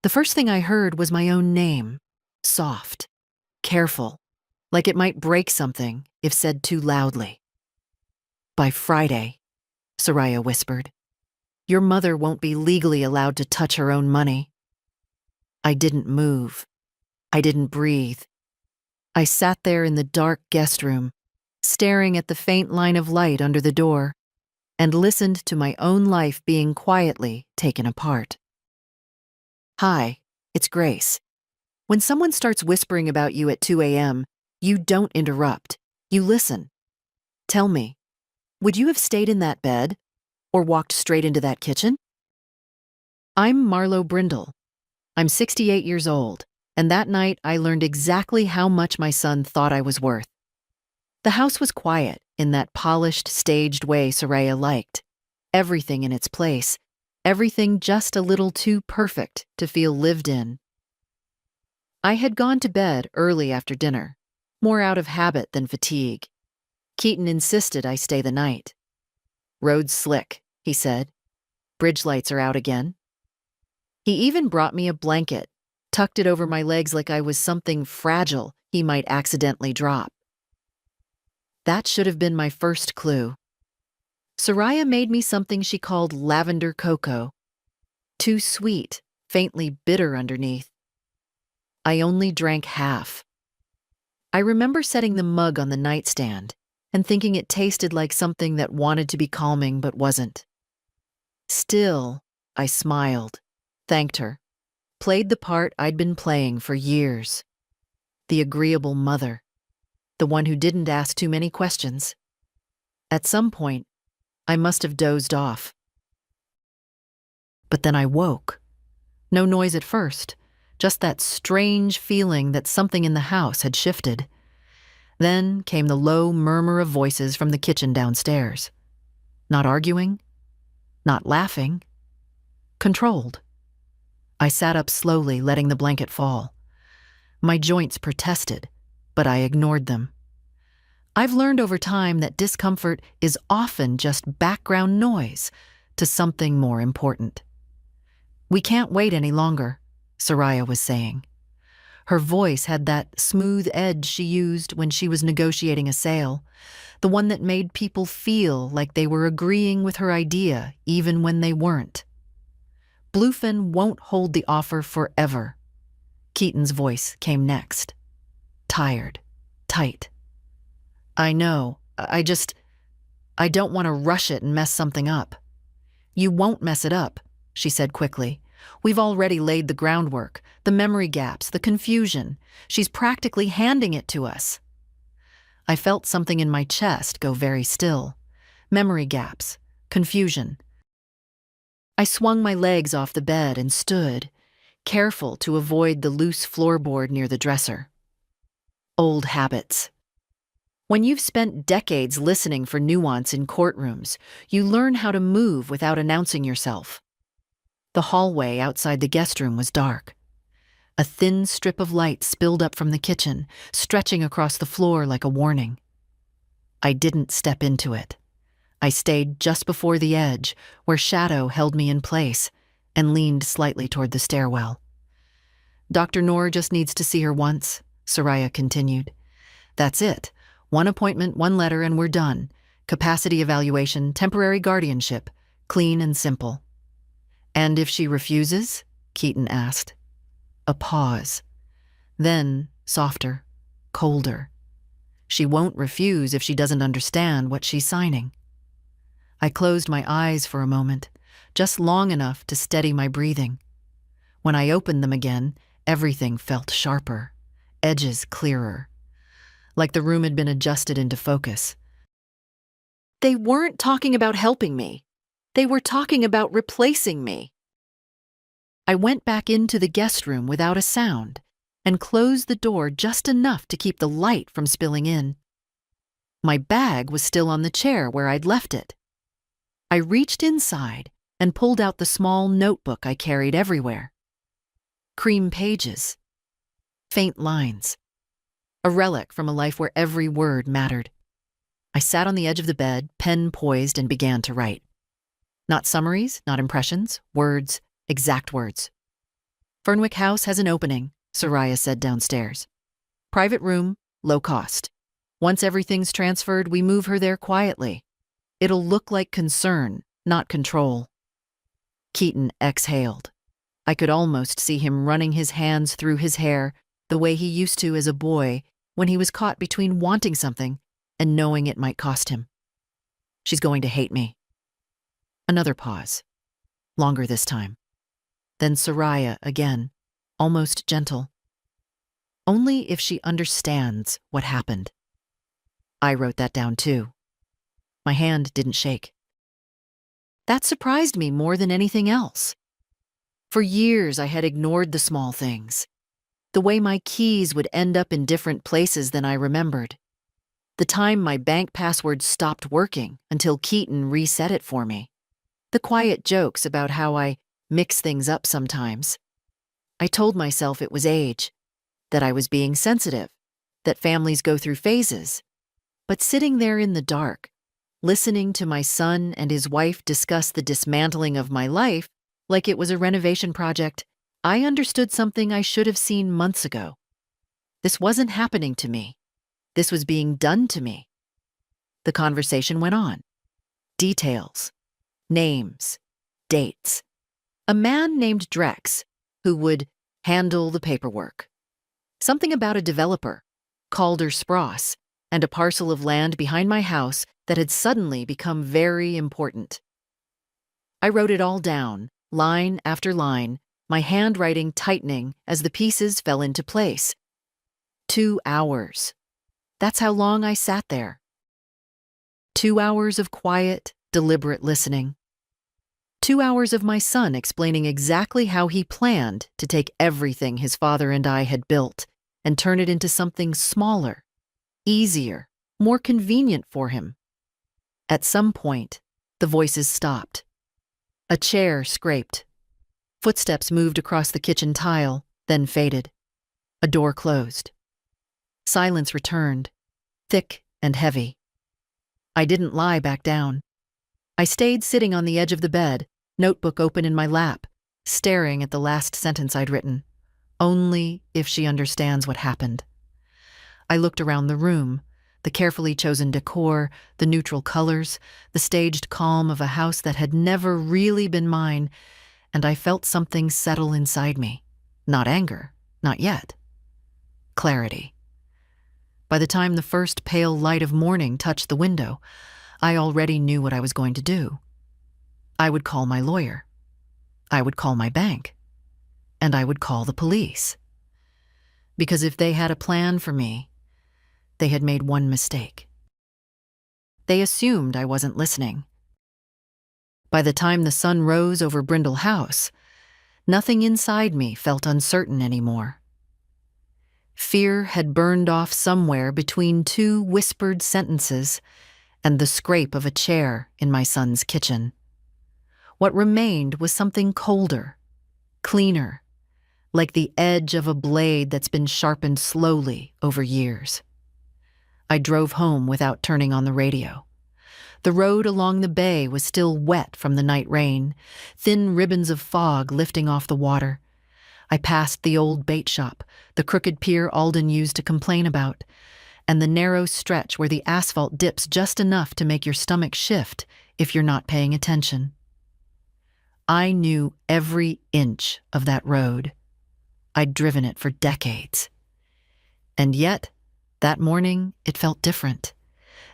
The first thing I heard was my own name, soft, careful, like it might break something if said too loudly. "By Friday," Soraya whispered, "your mother won't be legally allowed to touch her own money." I didn't move. I didn't breathe. I sat there in the dark guest room, staring at the faint line of light under the door, and listened to my own life being quietly taken apart. "Hi, it's Grace." When someone starts whispering about you at 2 a.m., you don't interrupt. You listen. "Tell me, would you have stayed in that bed or walked straight into that kitchen?" I'm Marlo Brindle. I'm 68 years old, and that night I learned exactly how much my son thought I was worth. The house was quiet in that polished, staged way Soraya liked. Everything in its place, everything just a little too perfect to feel lived in. I had gone to bed early after dinner, more out of habit than fatigue. Keaton insisted I stay the night. "Road's slick," he said. "Bridge lights are out again." He even brought me a blanket, tucked it over my legs like I was something fragile he might accidentally drop. That should have been my first clue. Soraya made me something she called lavender cocoa. Too sweet, faintly bitter underneath. I only drank half. I remember setting the mug on the nightstand and thinking it tasted like something that wanted to be calming but wasn't. Still, I smiled, thanked her, played the part I'd been playing for years. The agreeable mother, the one who didn't ask too many questions. At some point, I must have dozed off. But then I woke. No noise at first, just that strange feeling that something in the house had shifted. Then came the low murmur of voices from the kitchen downstairs. Not arguing, not laughing, controlled. I sat up slowly, letting the blanket fall. My joints protested, but I ignored them. I've learned over time that discomfort is often just background noise to something more important. "We can't wait any longer," Soraya was saying. Her voice had that smooth edge she used when she was negotiating a sale, the one that made people feel like they were agreeing with her idea even when they weren't. "Bluefin won't hold the offer forever." Keaton's voice came next. Tired, tight. "I know, I don't want to rush it and mess something up." "You won't mess it up," she said quickly. "We've already laid the groundwork, the memory gaps, the confusion. She's practically handing it to us." I felt something in my chest go very still. Memory gaps, confusion. I swung my legs off the bed and stood, careful to avoid the loose floorboard near the dresser. Old habits. When you've spent decades listening for nuance in courtrooms, you learn how to move without announcing yourself. The hallway outside the guest room was dark. A thin strip of light spilled up from the kitchen, stretching across the floor like a warning. I didn't step into it. I stayed just before the edge, where shadow held me in place, and leaned slightly toward the stairwell. "Dr. Noor just needs to see her once," Soraya continued. "That's it. One appointment, one letter, and we're done. Capacity evaluation, temporary guardianship. Clean and simple." "And if she refuses?" Keaton asked. A pause. Then, softer, colder. "She won't refuse if she doesn't understand what she's signing." I closed my eyes for a moment, just long enough to steady my breathing. When I opened them again, everything felt sharper, edges clearer, like the room had been adjusted into focus. They weren't talking about helping me. They were talking about replacing me. I went back into the guest room without a sound and closed the door just enough to keep the light from spilling in. My bag was still on the chair where I'd left it. I reached inside and pulled out the small notebook I carried everywhere. Cream pages. Faint lines. A relic from a life where every word mattered. I sat on the edge of the bed, pen poised, and began to write. Not summaries, not impressions, words, exact words. Fernwick House has an opening, Soraya said downstairs. Private room, low cost. Once everything's transferred, we move her there quietly. It'll look like concern, not control. Keaton exhaled. I could almost see him running his hands through his hair the way he used to as a boy when he was caught between wanting something and knowing it might cost him. She's going to hate me. Another pause. Longer this time. Then Soraya again, almost gentle. Only if she understands what happened. I wrote that down too. My hand didn't shake. That surprised me more than anything else. For years I had ignored the small things. The way my keys would end up in different places than I remembered. The time my bank password stopped working until Keaton reset it for me. The quiet jokes about how I mix things up sometimes. I told myself it was age, that I was being sensitive, that families go through phases. But sitting there in the dark, listening to my son and his wife discuss the dismantling of my life like it was a renovation project, I understood something I should have seen months ago. This wasn't happening to me. This was being done to me. The conversation went on. Details, names, dates. A man named Drex, who would handle the paperwork. Something about a developer, Calder Spross, and a parcel of land behind my house that had suddenly become very important. I wrote it all down, line after line, my handwriting tightening as the pieces fell into place. 2 hours. That's how long I sat there. 2 hours of quiet, deliberate listening. 2 hours of my son explaining exactly how he planned to take everything his father and I had built and turn it into something smaller, easier, more convenient for him. At some point, the voices stopped. A chair scraped. Footsteps moved across the kitchen tile, then faded. A door closed. Silence returned, thick and heavy. I didn't lie back down. I stayed sitting on the edge of the bed, notebook open in my lap, staring at the last sentence I'd written. Only if she understands what happened. I looked around the room, the carefully chosen decor, the neutral colors, the staged calm of a house that had never really been mine, and I felt something settle inside me. Not anger, not yet. Clarity. By the time the first pale light of morning touched the window, I already knew what I was going to do. I would call my lawyer. I would call my bank. And I would call the police. Because if they had a plan for me, they had made one mistake. They assumed I wasn't listening. By the time the sun rose over Brindle House, nothing inside me felt uncertain anymore. Fear had burned off somewhere between 2 whispered sentences and the scrape of a chair in my son's kitchen. What remained was something colder, cleaner, like the edge of a blade that's been sharpened slowly over years. I drove home without turning on the radio. The road along the bay was still wet from the night rain, thin ribbons of fog lifting off the water. I passed the old bait shop, the crooked pier Alden used to complain about, and the narrow stretch where the asphalt dips just enough to make your stomach shift if you're not paying attention. I knew every inch of that road. I'd driven it for decades. And yet, that morning, it felt different,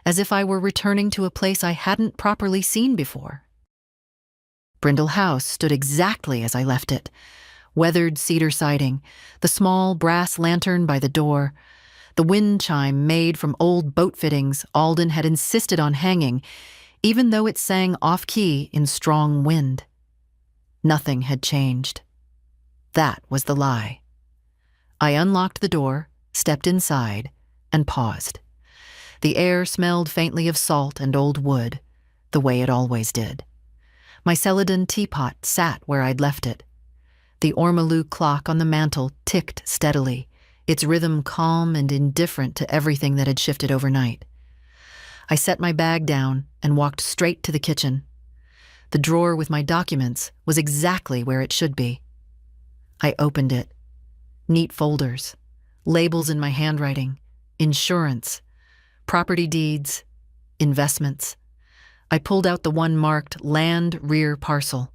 as if I were returning to a place I hadn't properly seen before. Brindle House stood exactly as I left it. Weathered cedar siding, the small brass lantern by the door, the wind chime made from old boat fittings Alden had insisted on hanging, even though it sang off-key in strong wind. Nothing had changed. That was the lie. I unlocked the door, stepped inside, and paused. The air smelled faintly of salt and old wood, the way it always did. My Celadon teapot sat where I'd left it. The ormolu clock on the mantel ticked steadily, its rhythm calm and indifferent to everything that had shifted overnight. I set my bag down and walked straight to the kitchen. The drawer with my documents was exactly where it should be. I opened it. Neat folders, labels in my handwriting, insurance, property deeds, investments. I pulled out the one marked land rear parcel.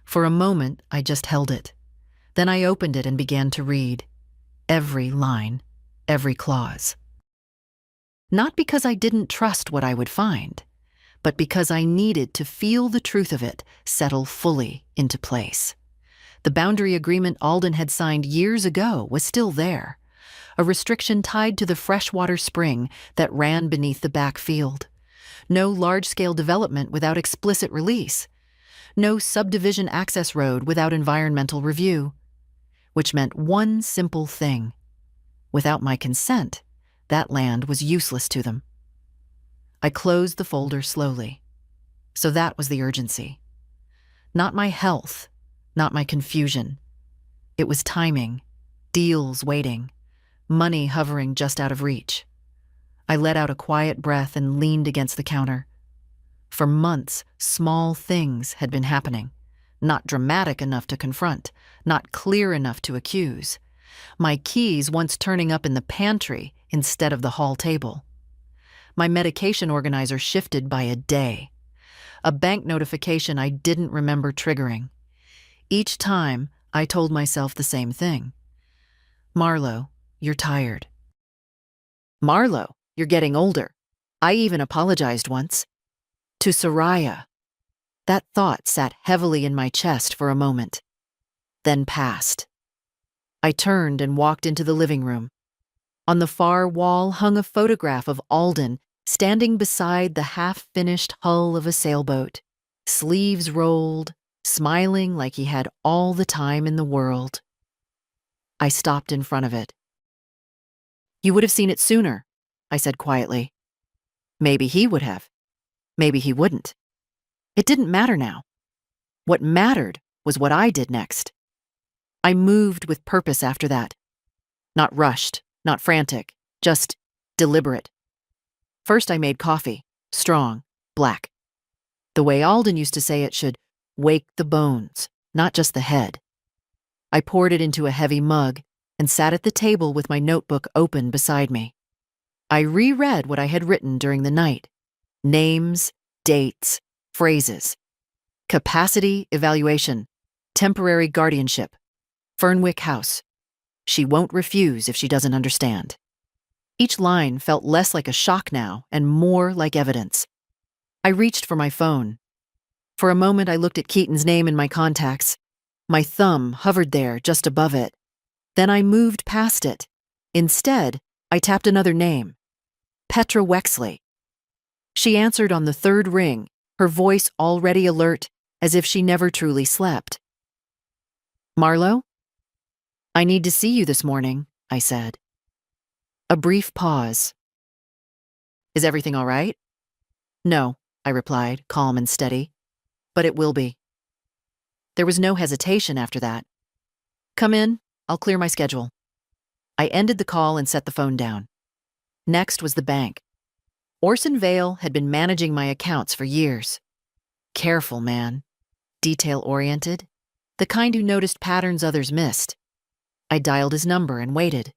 For a moment, I just held it. Then I opened it and began to read. Every line, every clause. Not because I didn't trust what I would find, but because I needed to feel the truth of it settle fully into place. The boundary agreement Alden had signed years ago was still there, a restriction tied to the freshwater spring that ran beneath the back field. No large-scale development without explicit release. No subdivision access road without environmental review. Which meant one simple thing. Without my consent, that land was useless to them. I closed the folder slowly. So that was the urgency. Not my health, not my confusion. It was timing, deals waiting, money hovering just out of reach. I let out a quiet breath and leaned against the counter. For months, small things had been happening. Not dramatic enough to confront, not clear enough to accuse. My keys once turning up in the pantry instead of the hall table. My medication organizer shifted by a day. A bank notification I didn't remember triggering. Each time, I told myself the same thing. Marlo, you're tired. Marlo, you're getting older. I even apologized once. To Soraya. That thought sat heavily in my chest for a moment, then passed. I turned and walked into the living room. On the far wall hung a photograph of Alden standing beside the half-finished hull of a sailboat, sleeves rolled, smiling like he had all the time in the world. I stopped in front of it. You would have seen it sooner, I said quietly. Maybe he would have. Maybe he wouldn't. It didn't matter now. What mattered was what I did next. I moved with purpose after that. Not rushed, not frantic, just deliberate. First I made coffee, strong, black. The way Alden used to say it should wake the bones, not just the head. I poured it into a heavy mug and sat at the table with my notebook open beside me. I reread what I had written during the night. Names, dates, phrases. Capacity evaluation, temporary guardianship, Fernwick House. She won't refuse if she doesn't understand. Each line felt less like a shock now and more like evidence. I reached for my phone. For a moment I looked at Keaton's name in my contacts. My thumb hovered there just above it. Then I moved past it. Instead, I tapped another name. Petra Wexley. She answered on the third ring, her voice already alert, as if she never truly slept. Marlo? I need to see you this morning, I said. A brief pause. Is everything all right? No, I replied, calm and steady. But it will be. There was no hesitation after that. Come in, I'll clear my schedule. I ended the call and set the phone down. Next was the bank. Orson Vale had been managing my accounts for years. Careful man. Detail-oriented. The kind who noticed patterns others missed. I dialed his number and waited.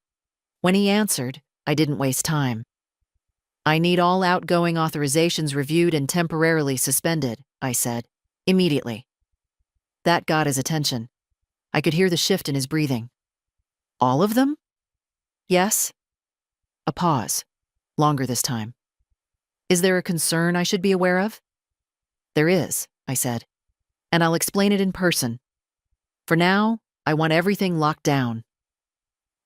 When he answered, I didn't waste time. I need all outgoing authorizations reviewed and temporarily suspended, I said, immediately. That got his attention. I could hear the shift in his breathing. All of them? Yes. A pause. Longer this time. Is there a concern I should be aware of? There is, I said, and I'll explain it in person. For now, I want everything locked down.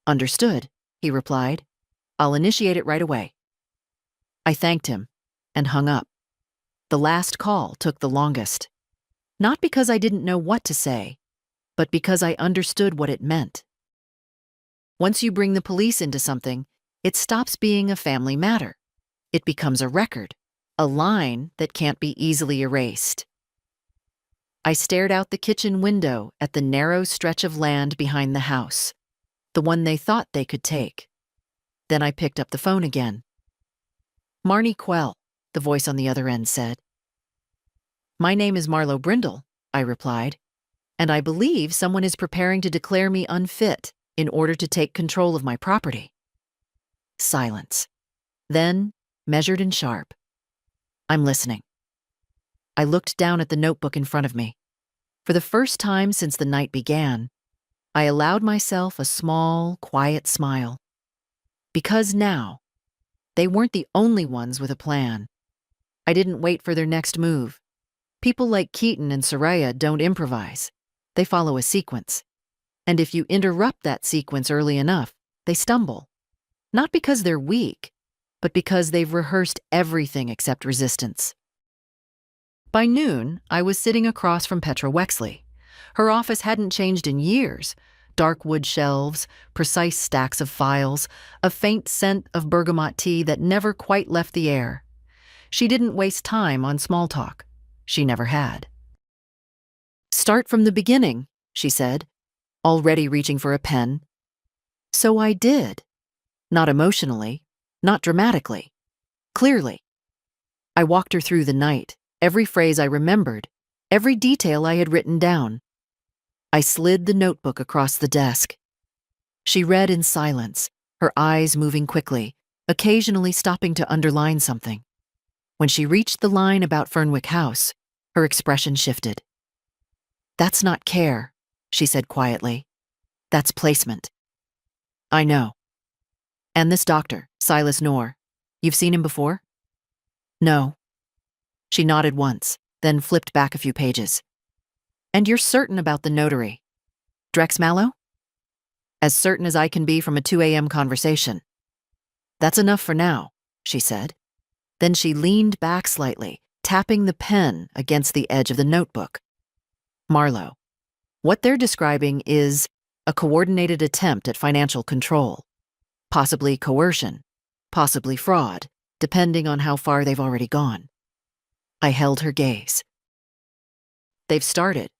Understood, he replied. I'll initiate it right away. I thanked him and hung up. The last call took the longest. Not because I didn't know what to say, but because I understood what it meant. Once you bring the police into something, it stops being a family matter. It becomes a record, a line that can't be easily erased. I stared out the kitchen window at the narrow stretch of land behind the house, the one they thought they could take. Then I picked up the phone again. Marnie Quell, the voice on the other end said. My name is Marlo Brindle, I replied. and I believe someone is preparing to declare me unfit in order to take control of my property. Silence. Then, measured and sharp. I'm listening. I looked down at the notebook in front of me. For the first time since the night began, I allowed myself a small, quiet smile. Because now, they weren't the only ones with a plan. I didn't wait for their next move. People like Keaton and Soraya don't improvise. They follow a sequence. And if you interrupt that sequence early enough, they stumble. Not because they're weak, but because they've rehearsed everything except resistance. By noon, I was sitting across from Petra Wexley. Her office hadn't changed in years. Dark wood shelves, precise stacks of files, a faint scent of bergamot tea that never quite left the air. She didn't waste time on small talk. She never had. "Start from the beginning," she said, already reaching for a pen. So I did. Not emotionally, not dramatically. Clearly. I walked her through the night, every phrase I remembered, every detail I had written down. I slid the notebook across the desk. She read in silence, her eyes moving quickly, occasionally stopping to underline something. When she reached the line about Fernwick House, her expression shifted. "That's not care," she said quietly. "That's placement." "I know." "And this doctor, Silas Knorr, you've seen him before?" "No." She nodded once, then flipped back a few pages. "And you're certain about the notary? Drex Mallow?" "As certain as I can be from a 2 a.m. conversation." "That's enough for now," she said. Then she leaned back slightly, tapping the pen against the edge of the notebook. "Marlowe, what they're describing is a coordinated attempt at financial control. Possibly coercion, possibly fraud, depending on how far they've already gone." I held her gaze. "They've started."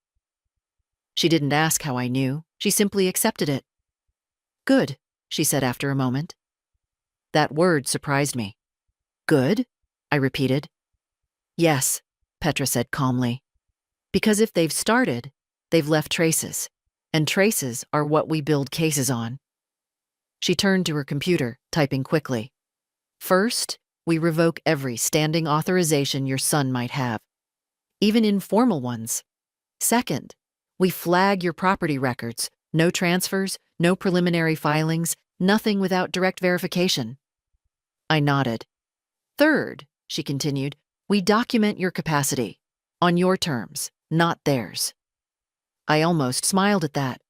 She didn't ask how I knew. She simply accepted it. "Good," she said after a moment. That word surprised me. "Good?" I repeated. "Yes," Petra said calmly. "Because if they've started, they've left traces. And traces are what we build cases on." She turned to her computer, typing quickly. "First, we revoke every standing authorization your son might have, even informal ones. Second, we flag your property records, no transfers, no preliminary filings, nothing without direct verification." I nodded. "Third," she continued, "we document your capacity, on your terms, not theirs." I almost smiled at that.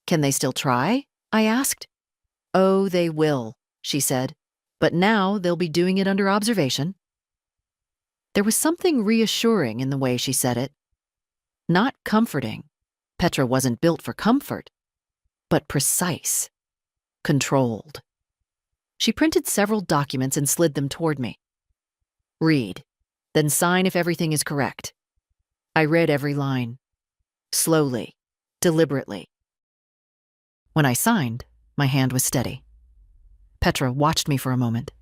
"Can they still try?" I asked. "Oh, they will," she said. "But now they'll be doing it under observation." There was something reassuring in the way she said it. Not comforting. Petra wasn't built for comfort. But precise. Controlled. She printed several documents and slid them toward me. "Read. Then sign if everything is correct." I read every line. Slowly. Deliberately. When I signed, my hand was steady. Petra watched me for a moment,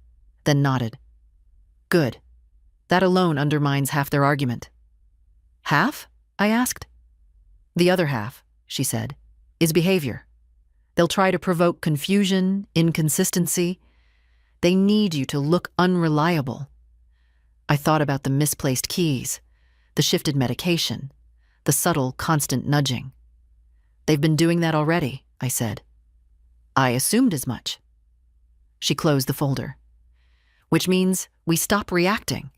then nodded. "Good. That alone undermines half their argument." "Half?" I asked. "The other half," she said, "is behavior. They'll try to provoke confusion, inconsistency. They need you to look unreliable." I thought about the misplaced keys, the shifted medication, the subtle, constant nudging. "They've been doing that already," I said. "I assumed as much." She closed the folder. "Which means we stop reacting.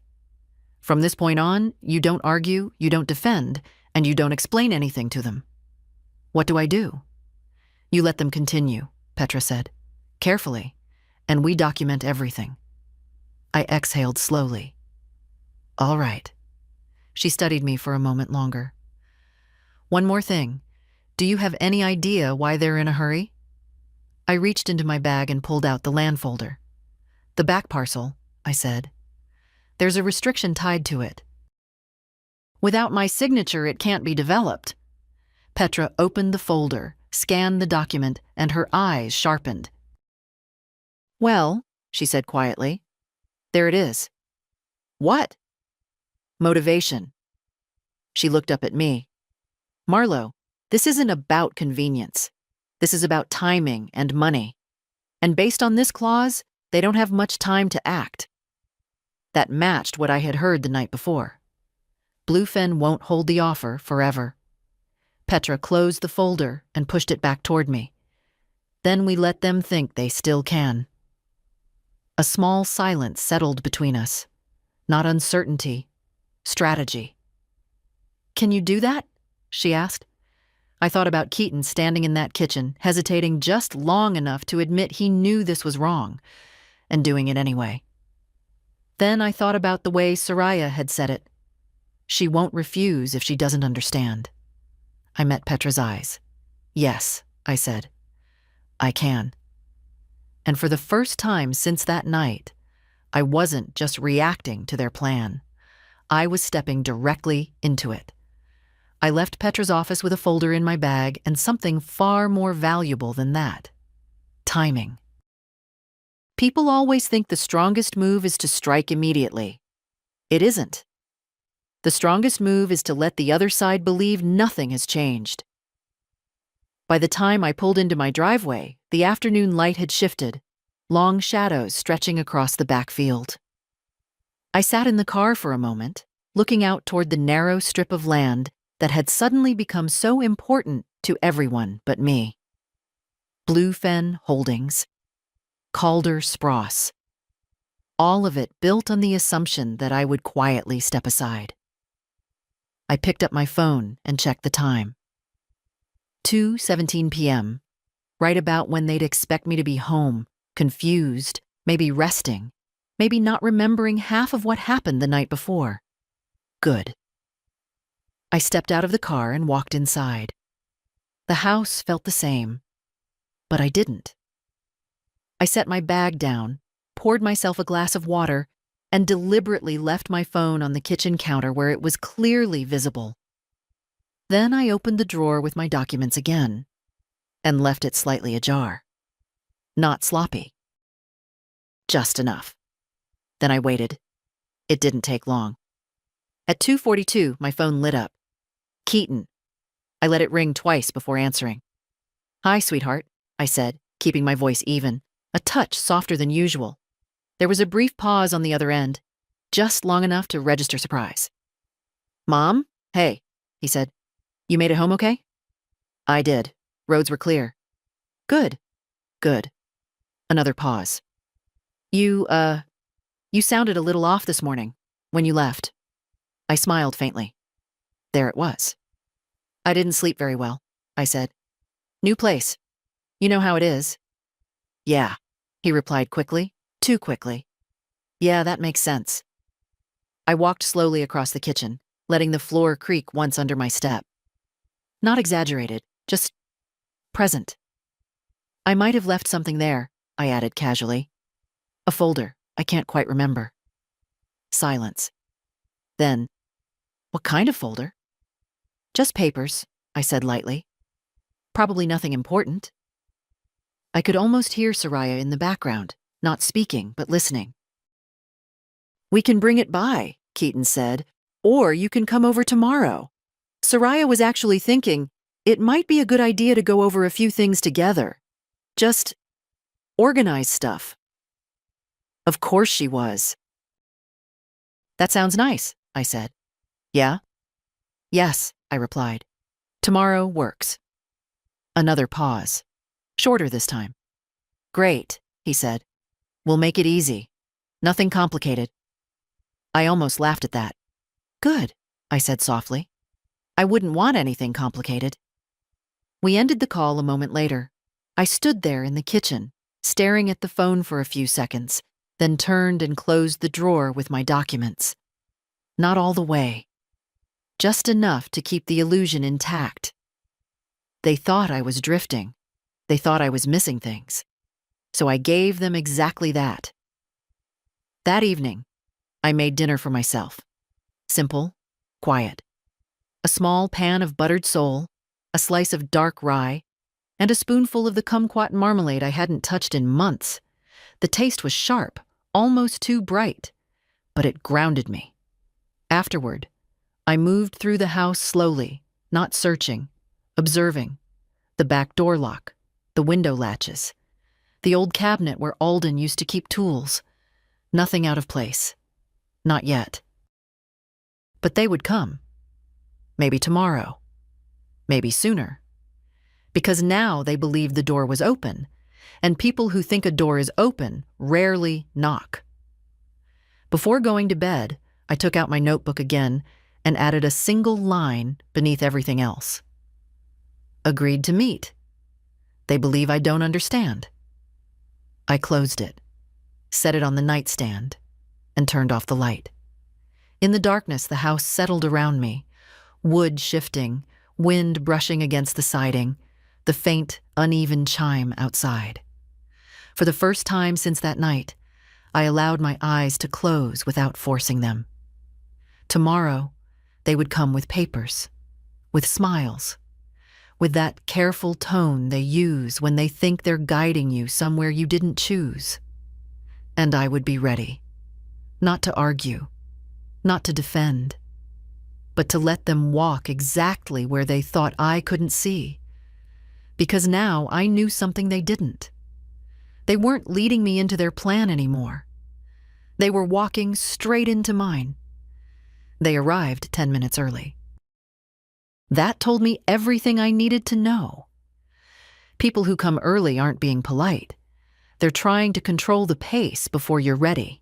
From this point on, you don't argue, you don't defend, and you don't explain anything to them." "What do I do?" "You let them continue," Petra said, "carefully, and we document everything." I exhaled slowly. "All right." She studied me for a moment longer. "One more thing. Do you have any idea why they're in a hurry?" I reached into my bag and pulled out the land folder. "The back parcel," I said. "There's a restriction tied to it. Without my signature, it can't be developed." Petra opened the folder, scanned the document, and her eyes sharpened. "Well," she said quietly, "there it is." "What?" "Motivation." She looked up at me. "Marlowe, This isn't about convenience. This is about timing and money. And based on this clause, they don't have much time to act. That matched what I had heard the night before. Bluefin won't hold the offer forever. Petra closed the folder and pushed it back toward me. Then we let them think they still can. A small silence settled between us. Not uncertainty, strategy. "Can you do that?" she asked. I thought about Keaton standing in that kitchen, hesitating just long enough to admit he knew this was wrong, and doing it anyway. Then I thought about the way Soraya had said it. She won't refuse if she doesn't understand. I met Petra's eyes. "Yes," I said. "I can." And for the first time since that night, I wasn't just reacting to their plan. I was stepping directly into it. I left Petra's office with a folder in my bag and something far more valuable than that. Timing. People always think the strongest move is to strike immediately. It isn't. The strongest move is to let the other side believe nothing has changed. By the time I pulled into my driveway, the afternoon light had shifted, long shadows stretching across the backfield. I sat in the car for a moment, looking out toward the narrow strip of land that had suddenly become so important to everyone but me. Bluefin Holdings, Calder Spross. All of it built on the assumption that I would quietly step aside. I picked up my phone and checked the time. 2:17 p.m., right about when they'd expect me to be home, confused, maybe resting, maybe not remembering half of what happened the night before. Good. I stepped out of the car and walked inside. The house felt the same, but I didn't. I set my bag down, poured myself a glass of water, and deliberately left my phone on the kitchen counter where it was clearly visible. Then I opened the drawer with my documents again and left it slightly ajar. Not sloppy. Just enough. Then I waited. It didn't take long. At 2:42, my phone lit up. Keaton. I let it ring twice before answering. "Hi, sweetheart," I said, keeping my voice even, a touch softer than usual. There was a brief pause on the other end, just long enough to register surprise. "Mom? Hey," he said. "You made it home okay?" "I did. Roads were clear." "Good. Good." Another pause. You sounded a little off this morning, when you left." I smiled faintly. There it was. "I didn't sleep very well," I said. "New place. You know how it is." "Yeah," he replied quickly, too quickly. "Yeah, that makes sense." I walked slowly across the kitchen, letting the floor creak once under my step. Not exaggerated, just present. "I might have left something there," I added casually. "A folder. I can't quite remember." Silence. Then, "What kind of folder?" "Just papers," I said lightly. "Probably nothing important." I could almost hear Soraya in the background, not speaking, but listening. "We can bring it by," Keaton said, "or you can come over tomorrow." Soraya was actually thinking, it might be a good idea to go over a few things together. Just organize stuff. Of course she was. "That sounds nice," I said. "Yeah?" "Yes," I replied. "Tomorrow works." Another pause. Shorter this time. "Great," he said. "We'll make it easy. Nothing complicated." I almost laughed at that. "Good," I said softly. "I wouldn't want anything complicated." We ended the call a moment later. I stood there in the kitchen, staring at the phone for a few seconds, then turned and closed the drawer with my documents. Not all the way. Just enough to keep the illusion intact. They thought I was drifting. They thought I was missing things. So I gave them exactly that. That evening, I made dinner for myself. Simple, quiet. A small pan of buttered sole, a slice of dark rye, and a spoonful of the kumquat marmalade I hadn't touched in months. The taste was sharp, almost too bright, but it grounded me. Afterward, I moved through the house slowly, not searching, observing the back door lock, the window latches, the old cabinet where Alden used to keep tools. Nothing out of place. Not yet. But they would come. Maybe tomorrow. Maybe sooner. Because now they believed the door was open, and people who think a door is open rarely knock. Before going to bed, I took out my notebook again and added a single line beneath everything else. Agreed to meet. They believe I don't understand. I closed it, set it on the nightstand, and turned off the light. In the darkness, the house settled around me, wood shifting, wind brushing against the siding, the faint, uneven chime outside. For the first time since that night, I allowed my eyes to close without forcing them. Tomorrow, they would come with papers, with smiles, with that careful tone they use when they think they're guiding you somewhere you didn't choose. And I would be ready, not to argue, not to defend, but to let them walk exactly where they thought I couldn't see. Because now I knew something they didn't. They weren't leading me into their plan anymore. They were walking straight into mine. They arrived 10 minutes early. That told me everything I needed to know. People who come early aren't being polite. They're trying to control the pace before you're ready.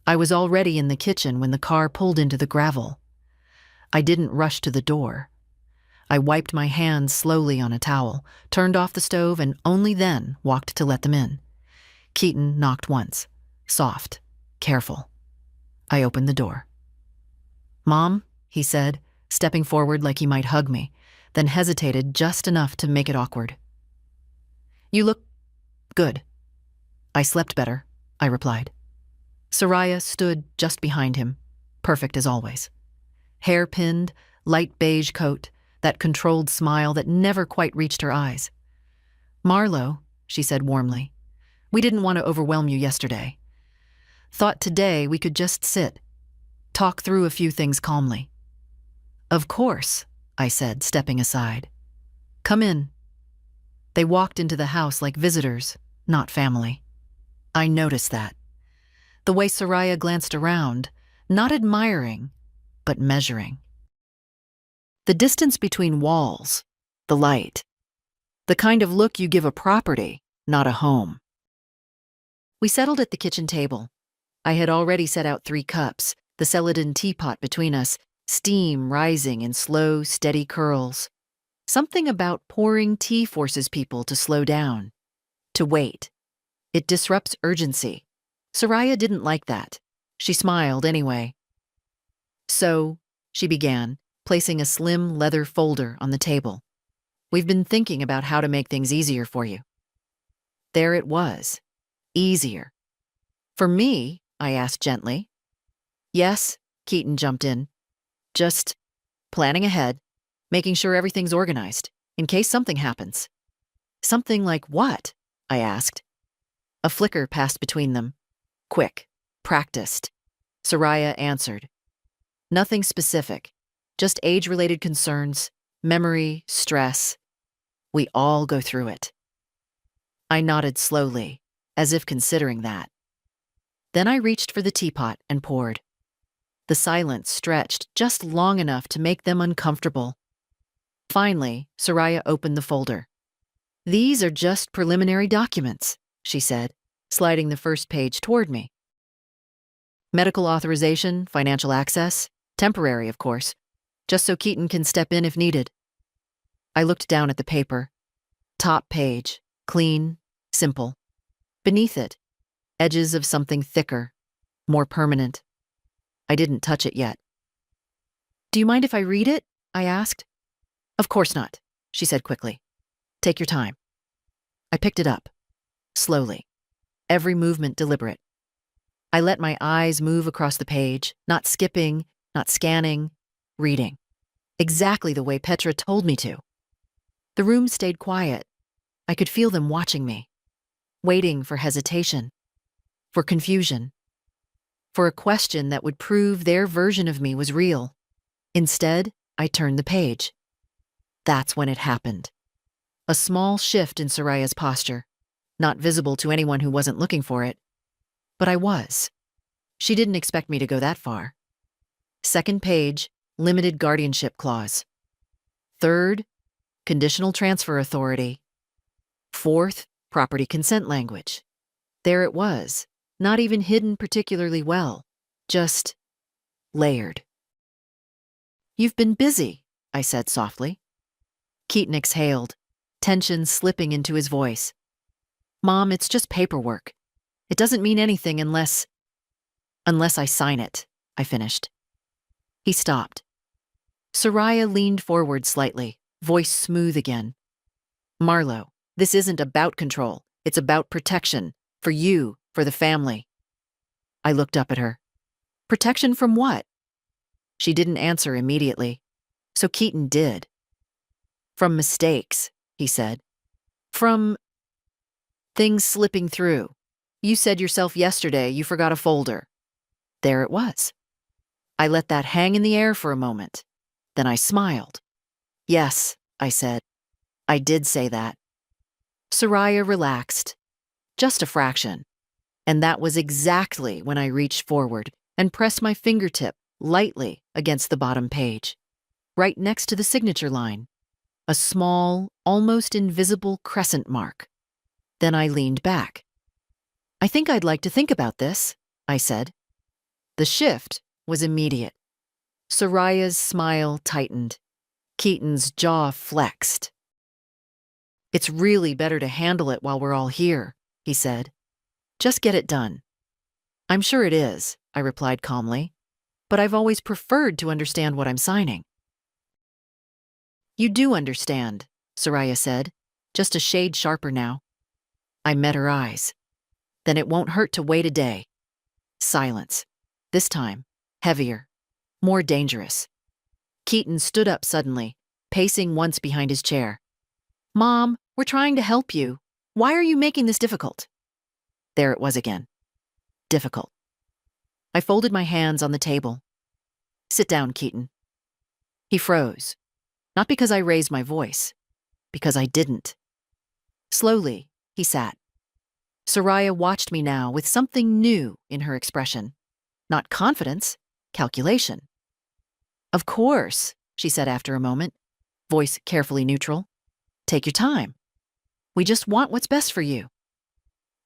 I was already in the kitchen when the car pulled into the gravel. I didn't rush to the door. I wiped my hands slowly on a towel, turned off the stove, and only then walked to let them in. Keaton knocked once. Soft, careful. I opened the door. "Mom," he said, stepping forward like he might hug me, then hesitated just enough to make it awkward. "You look good." "I slept better," I replied. Soraya stood just behind him, perfect as always. Hair pinned, light beige coat, that controlled smile that never quite reached her eyes. "Marlo," she said warmly, "we didn't want to overwhelm you yesterday. Thought today we could just sit, talk through a few things calmly." "Of course," I said, stepping aside. "Come in." They walked into the house like visitors, not family. I noticed that. The way Soraya glanced around, not admiring, but measuring. The distance between walls, the light, the kind of look you give a property, not a home. We settled at the kitchen table. I had already set out 3 cups, the Celadon teapot between us, steam rising in slow, steady curls. Something about pouring tea forces people to slow down, to wait. It disrupts urgency. Soraya didn't like that. She smiled anyway. "So," she began, placing a slim leather folder on the table, "we've been thinking about how to make things easier for you." There it was. Easier. "For me?" I asked gently. "Yes," Keaton jumped in. "Just planning ahead, making sure everything's organized, in case something happens." "Something like what?" I asked. A flicker passed between them. Quick, practiced. Soraya answered. "Nothing specific, just age-related concerns, memory, stress. We all go through it." I nodded slowly, as if considering that. Then I reached for the teapot and poured. The silence stretched just long enough to make them uncomfortable. Finally, Soraya opened the folder. "These are just preliminary documents," she said, sliding the first page toward me. "Medical authorization, financial access, temporary, of course, just so Keaton can step in if needed." I looked down at the paper. Top page, clean, simple. Beneath it, edges of something thicker, more permanent. I didn't touch it yet. "Do you mind if I read it?" I asked. "Of course not," she said quickly. "Take your time." I picked it up, slowly, every movement deliberate. I let my eyes move across the page, not skipping, not scanning, reading. Exactly the way Petra told me to. The room stayed quiet. I could feel them watching me, waiting for hesitation, for confusion, for a question that would prove their version of me was real. Instead, I turned the page. That's when it happened. A small shift in Soraya's posture, not visible to anyone who wasn't looking for it. But I was. She didn't expect me to go that far. Second page, limited guardianship clause. Third, conditional transfer authority. Fourth, property consent language. There it was, not even hidden particularly well, just layered. "You've been busy," I said softly. Keaton exhaled, tension slipping into his voice. "Mom, it's just paperwork. It doesn't mean anything unless I sign it," I finished. He stopped. Soraya leaned forward slightly, voice smooth again. "Marlo, this isn't about control. It's about protection. For you, for the family." I looked up at her. "Protection from what?" She didn't answer immediately, so Keaton did. "From mistakes," he said. "From things slipping through. You said yourself yesterday you forgot a folder." There it was. I let that hang in the air for a moment. Then I smiled. "Yes," I said. "I did say that." Soraya relaxed. Just a fraction. And that was exactly when I reached forward and pressed my fingertip lightly against the bottom page, right next to the signature line. A small, almost invisible crescent mark. Then I leaned back. "I think I'd like to think about this," I said. The shift was immediate. Soraya's smile tightened. Keaton's jaw flexed. "It's really better to handle it while we're all here," he said. "Just get it done." "I'm sure it is," I replied calmly. "But I've always preferred to understand what I'm signing." "You do understand," Soraya said, just a shade sharper now. I met her eyes. "Then it won't hurt to wait a day." Silence. This time, heavier, more dangerous. Keaton stood up suddenly, pacing once behind his chair. "Mom, we're trying to help you. Why are you making this difficult?" There it was again. Difficult. I folded my hands on the table. "Sit down, Keaton." He froze. Not because I raised my voice, because I didn't. Slowly, he sat. Soraya watched me now with something new in her expression. Not confidence, calculation. "Of course," she said after a moment, voice carefully neutral. "Take your time. We just want what's best for you."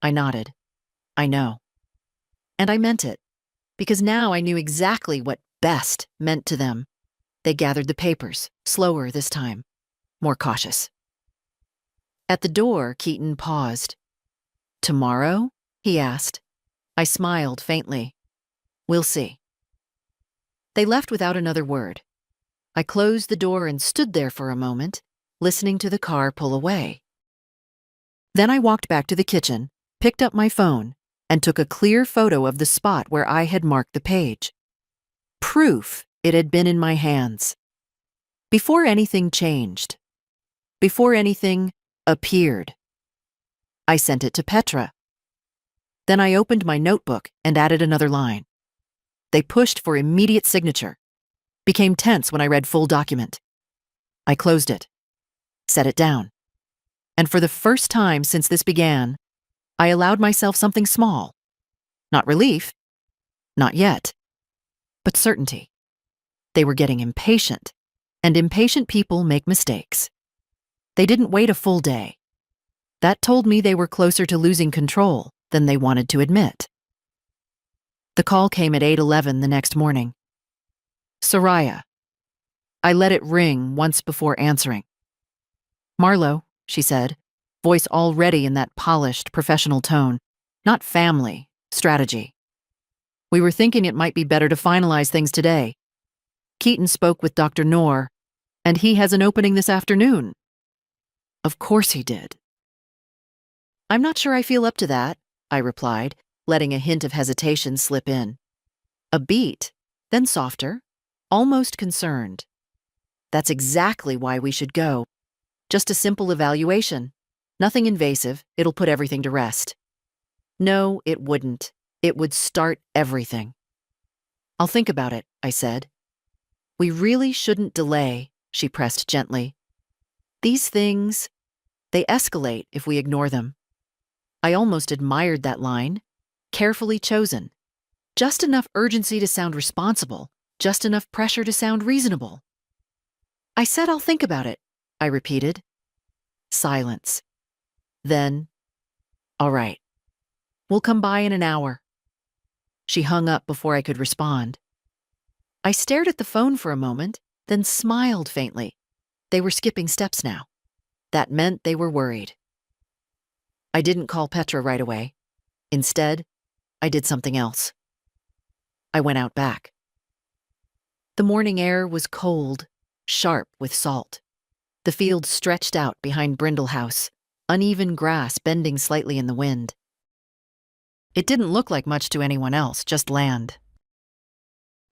I nodded. "I know." And I meant it, because now I knew exactly what best meant to them. They gathered the papers, slower this time, more cautious. At the door, Keaton paused. "Tomorrow?" he asked. I smiled faintly. "We'll see." They left without another word. I closed the door and stood there for a moment, listening to the car pull away. Then I walked back to the kitchen, picked up my phone, and took a clear photo of the spot where I had marked the page. Proof it had been in my hands. Before anything changed. Before anything appeared. I sent it to Petra. Then I opened my notebook and added another line. They pushed for immediate signature. Became tense when I read full document. I closed it. Set it down. And for the first time since this began, I allowed myself something small. Not relief. Not yet. But certainty. They were getting impatient, and impatient people make mistakes. They didn't wait a full day. That told me they were closer to losing control than they wanted to admit. The call came at 8:11 the next morning. "Soraya." I let it ring once before answering. "Marlo," she said, voice already in that polished, professional tone. "Not family, strategy. We were thinking it might be better to finalize things today. Keaton spoke with Dr. Noor, and he has an opening this afternoon." Of course he did. "I'm not sure I feel up to that," I replied, letting a hint of hesitation slip in. A beat, then softer, almost concerned. "That's exactly why we should go. Just a simple evaluation. Nothing invasive, it'll put everything to rest." No, it wouldn't. It would start everything. "I'll think about it," I said. "We really shouldn't delay," she pressed gently. These things, they escalate if we ignore them. I almost admired that line. Carefully chosen. Just enough urgency to sound responsible, just enough pressure to sound reasonable. I said I'll think about it, I repeated. Silence. Then, all right. We'll come by in an hour. She hung up before I could respond. I stared at the phone for a moment, then smiled faintly. They were skipping steps now. That meant they were worried. I didn't call Petra right away. Instead, I did something else. I went out back. The morning air was cold, sharp with salt. The field stretched out behind Brindle House, uneven grass bending slightly in the wind. It didn't look like much to anyone else, just land.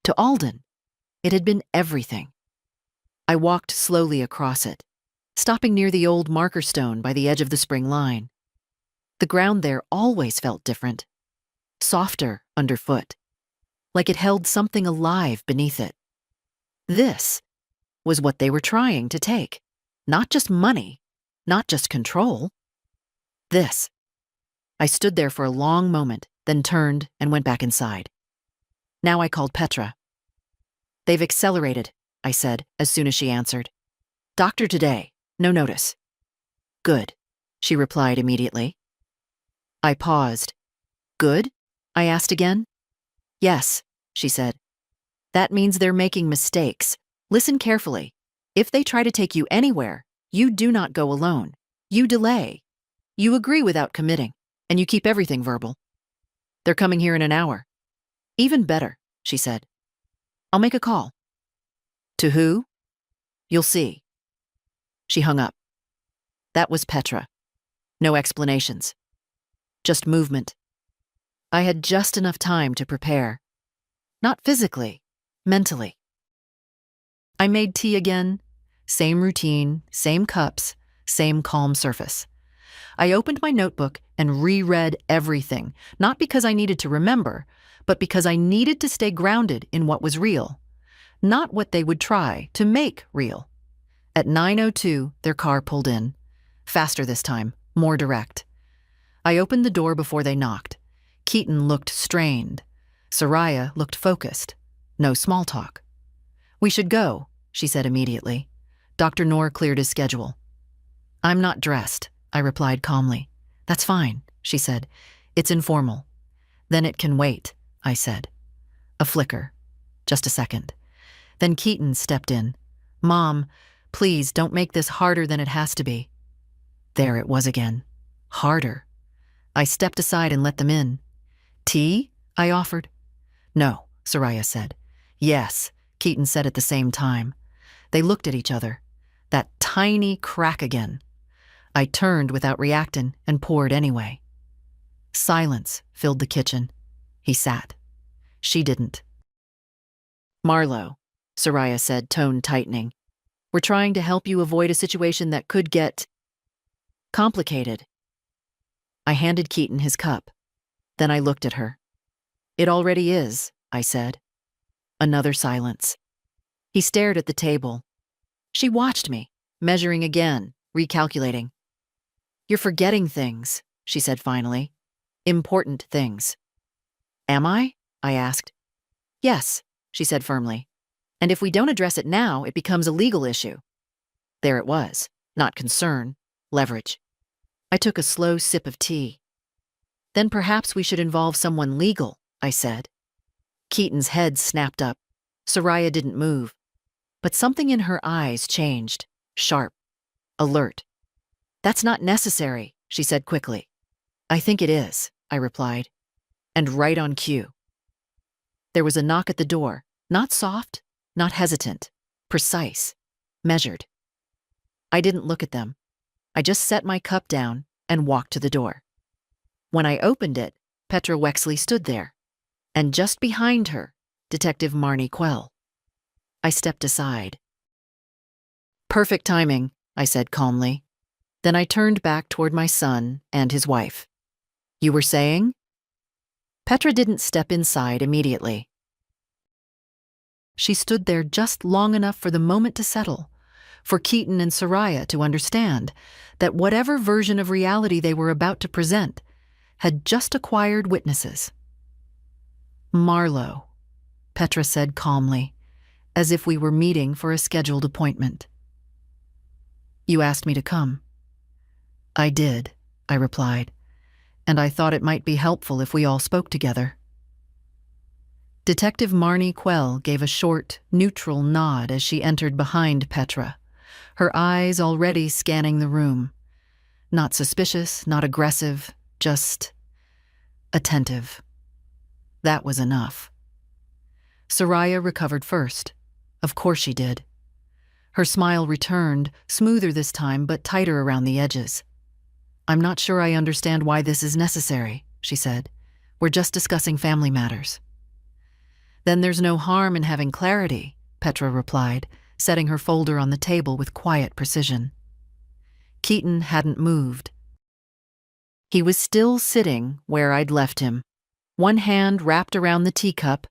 To Alden, it had been everything. I walked slowly across it, stopping near the old marker stone by the edge of the spring line. The ground there always felt different, softer underfoot, like it held something alive beneath it. This was what they were trying to take. Not just money, not just control. This. I stood there for a long moment, then turned and went back inside. Now I called Petra. They've accelerated, I said as soon as she answered. Doctor today, no notice. Good, she replied immediately. I paused. Good? I asked again. Yes, she said. That means they're making mistakes. Listen carefully. If they try to take you anywhere, you do not go alone. You delay. You agree without committing, and you keep everything verbal. They're coming here in an hour. Even better, she said. I'll make a call. To who? You'll see. She hung up. That was Petra. No explanations. Just movement. I had just enough time to prepare. Not physically, mentally. I made tea again. Same routine, same cups, same calm surface. I opened my notebook and reread everything, not because I needed to remember, but because I needed to stay grounded in what was real, not what they would try to make real. At 9:02, their car pulled in. Faster this time, more direct. I opened the door before they knocked. Keaton looked strained. Soraya looked focused. No small talk. We should go, she said immediately. Dr. Noor cleared his schedule. I'm not dressed, I replied calmly. That's fine, she said. It's informal. Then it can wait, I said. A flicker. Just a second. Then Keaton stepped in. Mom, please don't make this harder than it has to be. There it was again. Harder. I stepped aside and let them in. Tea? I offered. No, Soraya said. Yes, Keaton said at the same time. They looked at each other. That tiny crack again. I turned without reacting and poured anyway. Silence filled the kitchen. He sat. She didn't. Marlo, Soraya said, tone tightening. We're trying to help you avoid a situation that could get complicated. I handed Keaton his cup. Then I looked at her. It already is, I said. Another silence. He stared at the table. She watched me, measuring again, recalculating. You're forgetting things, she said finally. Important things. Am I? I asked. Yes, she said firmly. And if we don't address it now, it becomes a legal issue. There it was. Not concern, leverage. I took a slow sip of tea. Then perhaps we should involve someone legal, I said. Keaton's head snapped up. Soraya didn't move. But something in her eyes changed, sharp, alert. That's not necessary, she said quickly. I think it is, I replied. And right on cue. There was a knock at the door, not soft, not hesitant, precise, measured. I didn't look at them. I just set my cup down and walked to the door. When I opened it, Petra Wexley stood there, and just behind her, Detective Marnie Quell. I stepped aside. Perfect timing, I said calmly. Then I turned back toward my son and his wife. You were saying? Petra didn't step inside immediately. She stood there just long enough for the moment to settle, for Keaton and Soraya to understand that whatever version of reality they were about to present had just acquired witnesses. "Marlowe," Petra said calmly, as if we were meeting for a scheduled appointment. "You asked me to come." "I did," I replied, "and I thought it might be helpful if we all spoke together." Detective Marnie Quell gave a short, neutral nod as she entered behind Petra, her eyes already scanning the room. Not suspicious, not aggressive, just attentive. That was enough. Soraya recovered first. Of course she did. Her smile returned, smoother this time but tighter around the edges. "I'm not sure I understand why this is necessary," she said. "We're just discussing family matters." "Then there's no harm in having clarity," Petra replied, setting her folder on the table with quiet precision. Keaton hadn't moved. He was still sitting where I'd left him, one hand wrapped around the teacup,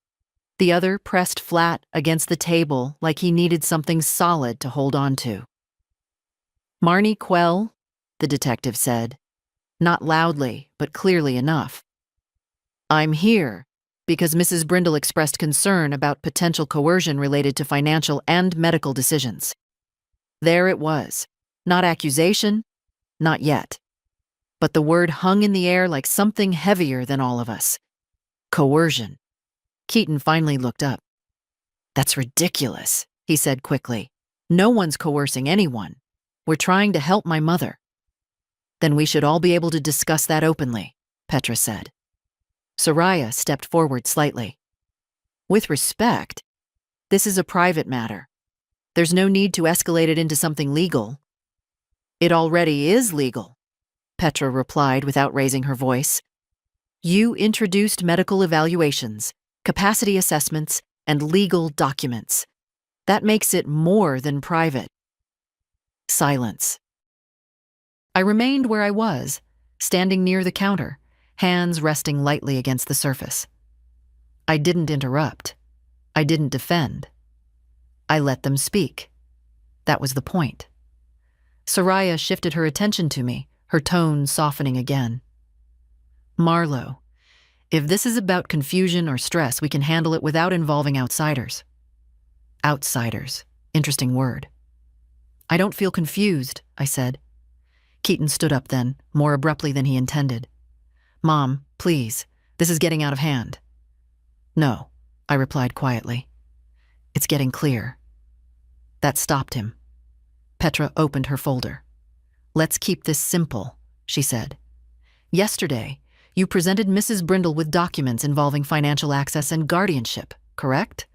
the other pressed flat against the table like he needed something solid to hold on to. "Marnie Quell," the detective said, not loudly, but clearly enough. "I'm here because Mrs. Brindle expressed concern about potential coercion related to financial and medical decisions." There it was. Not accusation, not yet. But the word hung in the air like something heavier than all of us. Coercion. Keaton finally looked up. "That's ridiculous," he said quickly. "No one's coercing anyone. We're trying to help my mother." "Then we should all be able to discuss that openly," Petra said. Soraya stepped forward slightly. "With respect, this is a private matter. There's no need to escalate it into something legal." "It already is legal," Petra replied without raising her voice. "You introduced medical evaluations, capacity assessments, and legal documents. That makes it more than private." Silence. I remained where I was, standing near the counter, hands resting lightly against the surface. I didn't interrupt. I didn't defend. I let them speak. That was the point. Soraya shifted her attention to me, her tone softening again. "Marlowe, if this is about confusion or stress, we can handle it without involving outsiders." Outsiders. Interesting word. "I don't feel confused," I said. Keaton stood up then, more abruptly than he intended. "Mom, please, this is getting out of hand." "No," I replied quietly. "It's getting clear." That stopped him. Petra opened her folder. "Let's keep this simple," she said. "Yesterday, you presented Mrs. Brindle with documents involving financial access and guardianship, correct?"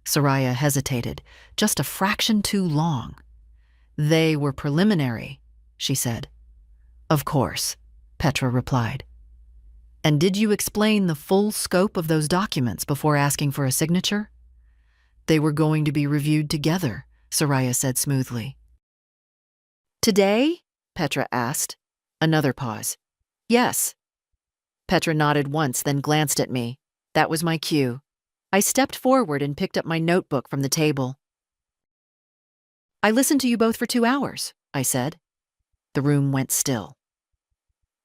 Soraya hesitated, just a fraction too long. "They were preliminary," she said. "Of course," Petra replied. "And did you explain the full scope of those documents before asking for a signature?" "They were going to be reviewed together," Soraya said smoothly. "Today?" Petra asked. Another pause. "Yes." Petra nodded once, then glanced at me. That was my cue. I stepped forward and picked up my notebook from the table. "I listened to you both for 2 hours, I said. The room went still.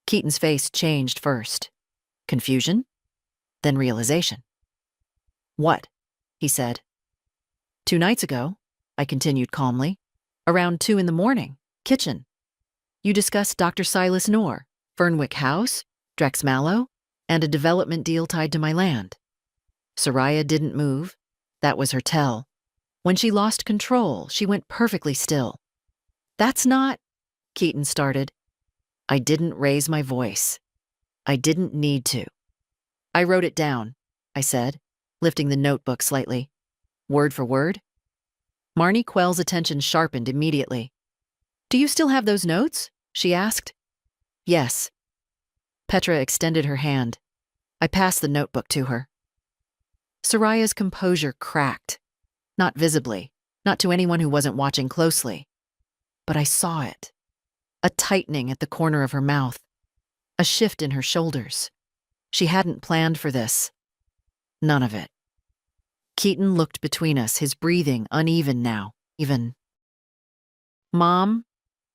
Keaton's face changed first. Confusion, then realization. "What?" he said. 2 nights ago, I continued calmly, around 2 in the morning, kitchen. You discussed Dr. Silas Knorr, Fernwick House, Drex Mallow, and a development deal tied to my land. Soraya didn't move. That was her tell. When she lost control, she went perfectly still. "That's not," Keaton started. I didn't raise my voice. I didn't need to. "I wrote it down," I said, lifting the notebook slightly. "Word for word?" Marnie Quell's attention sharpened immediately. "Do you still have those notes?" she asked. "Yes." Petra extended her hand. I passed the notebook to her. Soraya's composure cracked. Not visibly, not to anyone who wasn't watching closely. But I saw it. A tightening at the corner of her mouth. A shift in her shoulders. She hadn't planned for this. None of it. Keaton looked between us, his breathing uneven now, even Mom,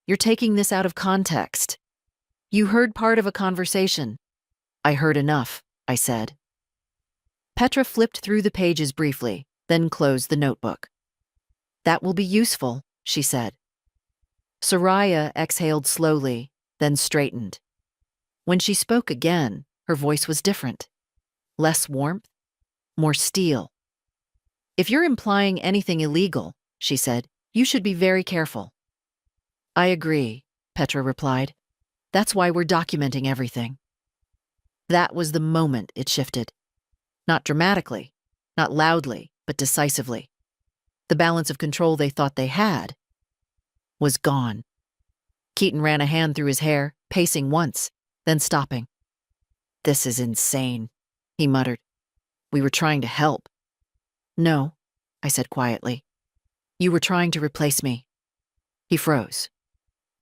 you're taking this out of context. You heard part of a conversation. I heard enough, I said. Petra flipped through the pages briefly, then closed the notebook. That will be useful, she said. Soraya exhaled slowly, then straightened. When she spoke again, her voice was different. Less warmth, more steel. If you're implying anything illegal, she said, you should be very careful. I agree, Petra replied. That's why we're documenting everything. That was the moment it shifted. Not dramatically, not loudly, but decisively. The balance of control they thought they had was gone. Keaton ran a hand through his hair, pacing once, then stopping. This is insane, he muttered. We were trying to help. No, I said quietly. You were trying to replace me. He froze.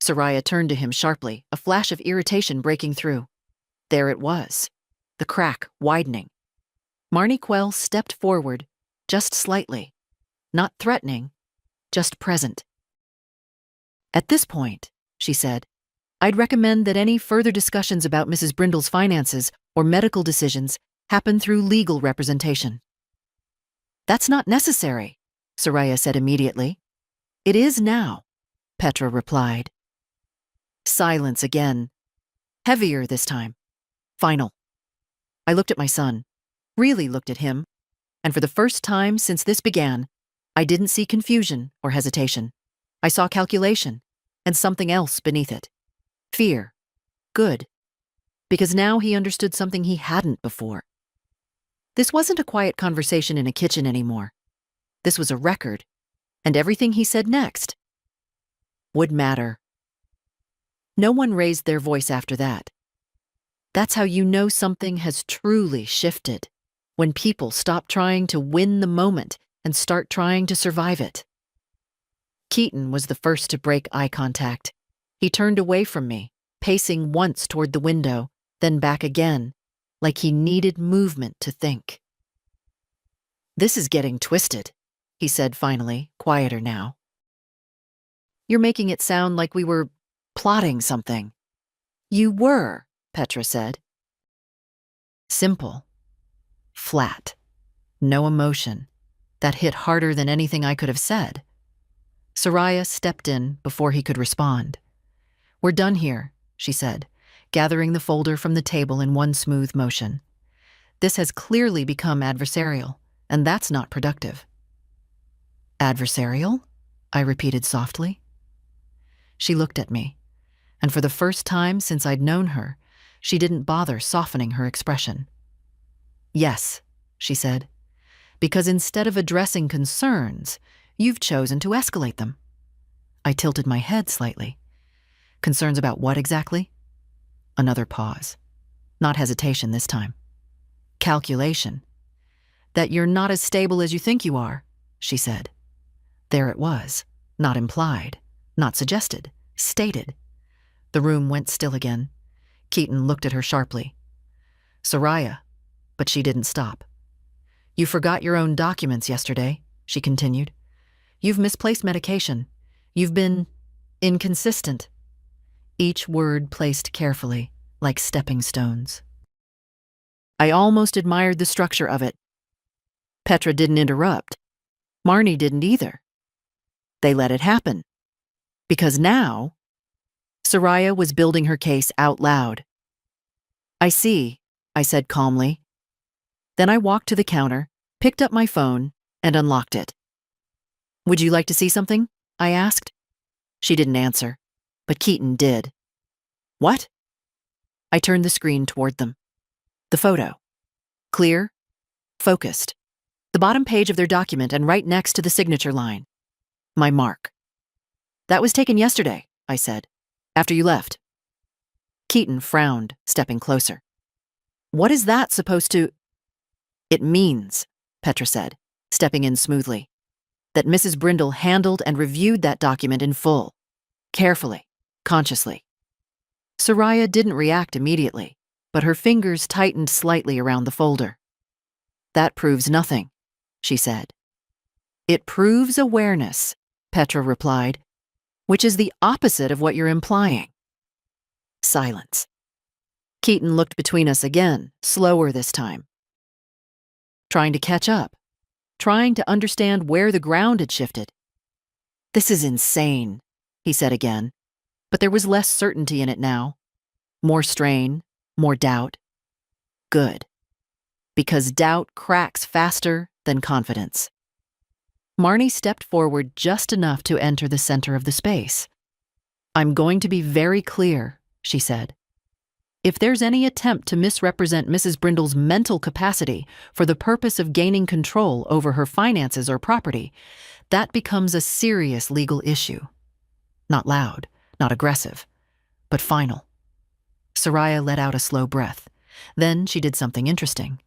Soraya turned to him sharply, a flash of irritation breaking through. There it was, the crack widening. Marnie Quell stepped forward, just slightly. Not threatening, just present. At this point, she said, I'd recommend that any further discussions about Mrs. Brindle's finances or medical decisions happen through legal representation. That's not necessary, Soraya said immediately. It is now, Petra replied. Silence again. Heavier this time. Final. I looked at my son, really looked at him, and for the first time since this began, I didn't see confusion or hesitation. I saw calculation and something else beneath it. Fear. Good. Because now he understood something he hadn't before. This wasn't a quiet conversation in a kitchen anymore. This was a record, and everything he said next would matter. No one raised their voice after that. That's how you know something has truly shifted, when people stop trying to win the moment and start trying to survive it. Keaton was the first to break eye contact. He turned away from me, pacing once toward the window, then back again, like he needed movement to think. This is getting twisted, he said finally, quieter now. You're making it sound like we were plotting something. You were, Petra said. Simple. Flat. No emotion. That hit harder than anything I could have said. Soraya stepped in before he could respond. We're done here, she said, gathering the folder from the table in one smooth motion. This has clearly become adversarial, and that's not productive. Adversarial? I repeated softly. She looked at me, and for the first time since I'd known her, she didn't bother softening her expression. Yes, she said, because instead of addressing concerns, you've chosen to escalate them. I tilted my head slightly. Concerns about what exactly? Another pause. Not hesitation this time. Calculation. That you're not as stable as you think you are, she said. There it was, not implied, not suggested, stated. The room went still again. Keaton looked at her sharply. Soraya, but she didn't stop. You forgot your own documents yesterday, she continued. You've misplaced medication. You've been inconsistent. Each word placed carefully, like stepping stones. I almost admired the structure of it. Petra didn't interrupt. Marnie didn't either. They let it happen. Because now, Soraya was building her case out loud. I see, I said calmly. Then I walked to the counter, picked up my phone, and unlocked it. Would you like to see something? I asked. She didn't answer, but Keaton did. What? I turned the screen toward them. The photo. Clear, focused. The bottom page of their document and right next to the signature line. My mark. That was taken yesterday, I said, after you left. Keaton frowned, stepping closer. What is that supposed to... It means, Petra said, stepping in smoothly, that Mrs. Brindle handled and reviewed that document in full, carefully, consciously. Soraya didn't react immediately, but her fingers tightened slightly around the folder. That proves nothing, she said. It proves awareness, Petra replied. which is the opposite of what you're implying. Silence. Keaton looked between us again, slower this time. Trying to catch up, trying to understand where the ground had shifted. This is insane, he said again, but there was less certainty in it now. More strain, more doubt. Good. Because doubt cracks faster than confidence. Marnie stepped forward just enough to enter the center of the space. I'm going to be very clear, she said. If there's any attempt to misrepresent Mrs. Brindle's mental capacity for the purpose of gaining control over her finances or property, that becomes a serious legal issue. Not loud, not aggressive, but final. Soraya let out a slow breath. Then she did something interesting.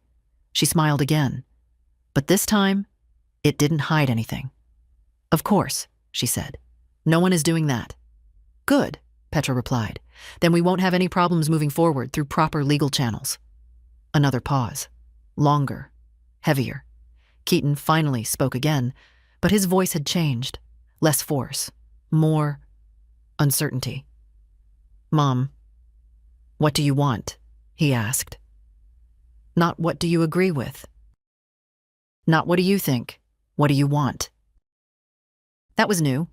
She smiled again. But this time, it didn't hide anything. Of course, she said. No one is doing that. Good, Petra replied. Then we won't have any problems moving forward through proper legal channels. Another pause. Longer. Heavier. Keaton finally spoke again, but his voice had changed. Less force. More uncertainty. Mom, what do you want? He asked. Not what do you agree with. Not what do you think. What do you want? That was new.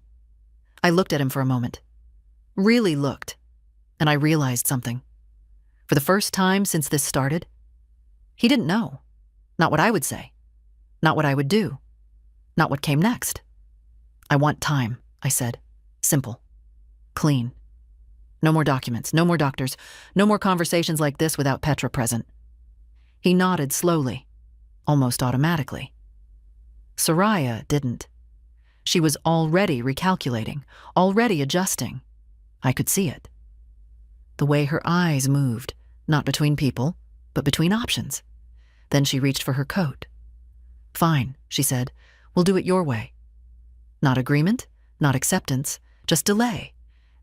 I looked at him for a moment. Really looked. And I realized something. For the first time since this started, he didn't know. Not what I would say. Not what I would do. Not what came next. I want time, I said. Simple. Clean. No more documents, no more doctors, no more conversations like this without Petra present. He nodded slowly, almost automatically. Soraya didn't. She was already recalculating, already adjusting. I could see it. The way her eyes moved, not between people, but between options. Then she reached for her coat. Fine, she said. We'll do it your way. Not agreement, not acceptance, just delay.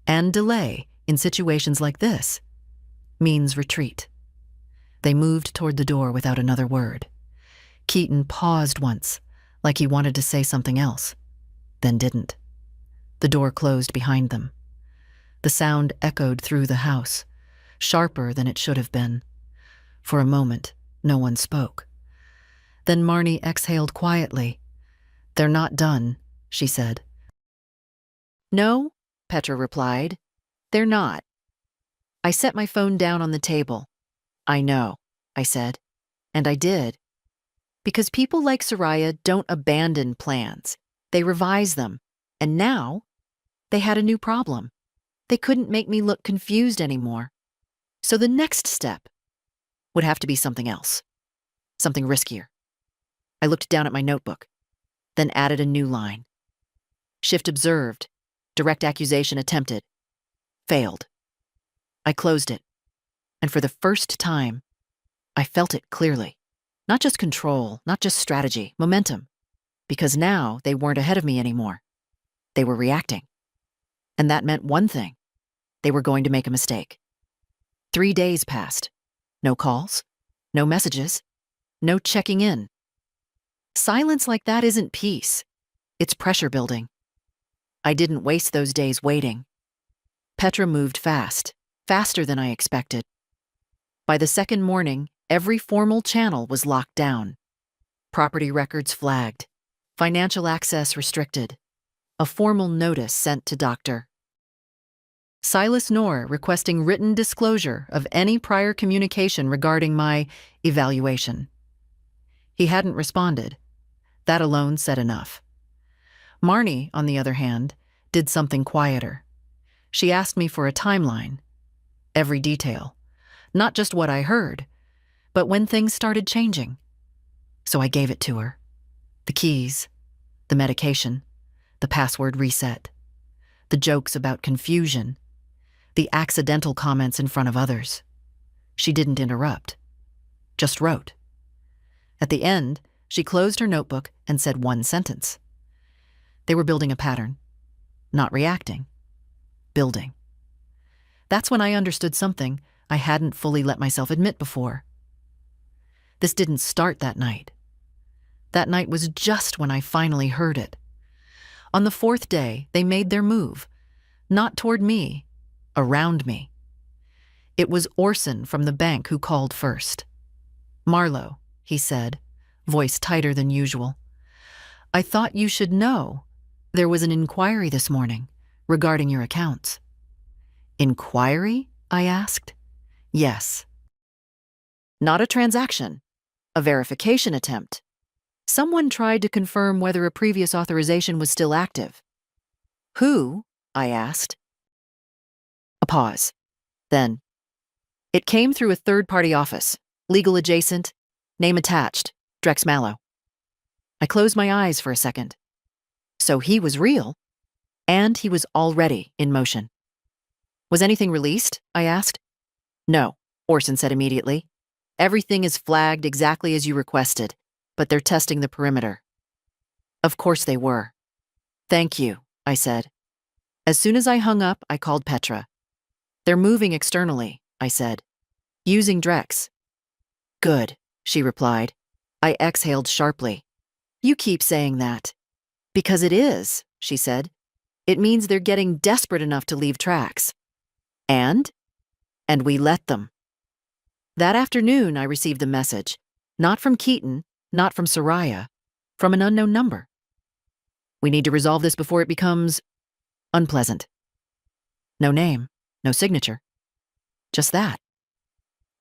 And delay, in situations like this, means retreat. They moved toward the door without another word. Keaton paused once, like he wanted to say something else, then didn't. The door closed behind them. The sound echoed through the house, sharper than it should have been. For a moment, no one spoke. Then Marnie exhaled quietly. They're not done, she said. No, Petra replied. They're not. I set my phone down on the table. I know, I said. And I did. Because people like Soraya don't abandon plans. They revise them. And now, they had a new problem. They couldn't make me look confused anymore. So the next step would have to be something else. Something riskier. I looked down at my notebook, then added a new line. Shift observed. Direct accusation attempted. Failed. I closed it. And for the first time, I felt it clearly. Not just control, not just strategy, momentum. Because now they weren't ahead of me anymore. They were reacting. And that meant one thing. They were going to make a mistake. 3 days passed. No calls, no messages, no checking in. Silence like that isn't peace. It's pressure building. I didn't waste those days waiting. Petra moved fast, faster than I expected. By the second morning, every formal channel was locked down. Property records flagged. Financial access restricted. A formal notice sent to Dr. Silas Knorr requesting written disclosure of any prior communication regarding my evaluation. He hadn't responded. That alone said enough. Marnie, on the other hand, did something quieter. She asked me for a timeline. Every detail. Not just what I heard, but when things started changing. So I gave it to her. The keys, the medication, the password reset, the jokes about confusion, the accidental comments in front of others. She didn't interrupt, just wrote. At the end, she closed her notebook and said one sentence. They were building a pattern, not reacting, building. That's when I understood something I hadn't fully let myself admit before. This didn't start that night. That night was just when I finally heard it. On the 4th day, they made their move. Not toward me, around me. It was Orson from the bank who called first. "Marlowe," he said, voice tighter than usual. "I thought you should know. There was an inquiry this morning regarding your accounts." "Inquiry?" I asked. "Yes." "Not a transaction, a verification attempt. Someone tried to confirm whether a previous authorization was still active." "Who?" I asked. A pause. Then, "It came through a third-party office, legal adjacent, name attached, Drex Mallow." I closed my eyes for a second. So he was real, and he was already in motion. "Was anything released?" I asked. "No," Orson said immediately. "Everything is flagged exactly as you requested, but they're testing the perimeter." Of course they were. "Thank you," I said. As soon as I hung up, I called Petra. "They're moving externally," I said. "Using Drex." "Good," she replied. I exhaled sharply. "You keep saying that." "Because it is," she said. "It means they're getting desperate enough to leave tracks." And we let them. That afternoon, I received a message. Not from Keaton, not from Soraya, from an unknown number. "We need to resolve this before it becomes unpleasant." No name, no signature. Just that.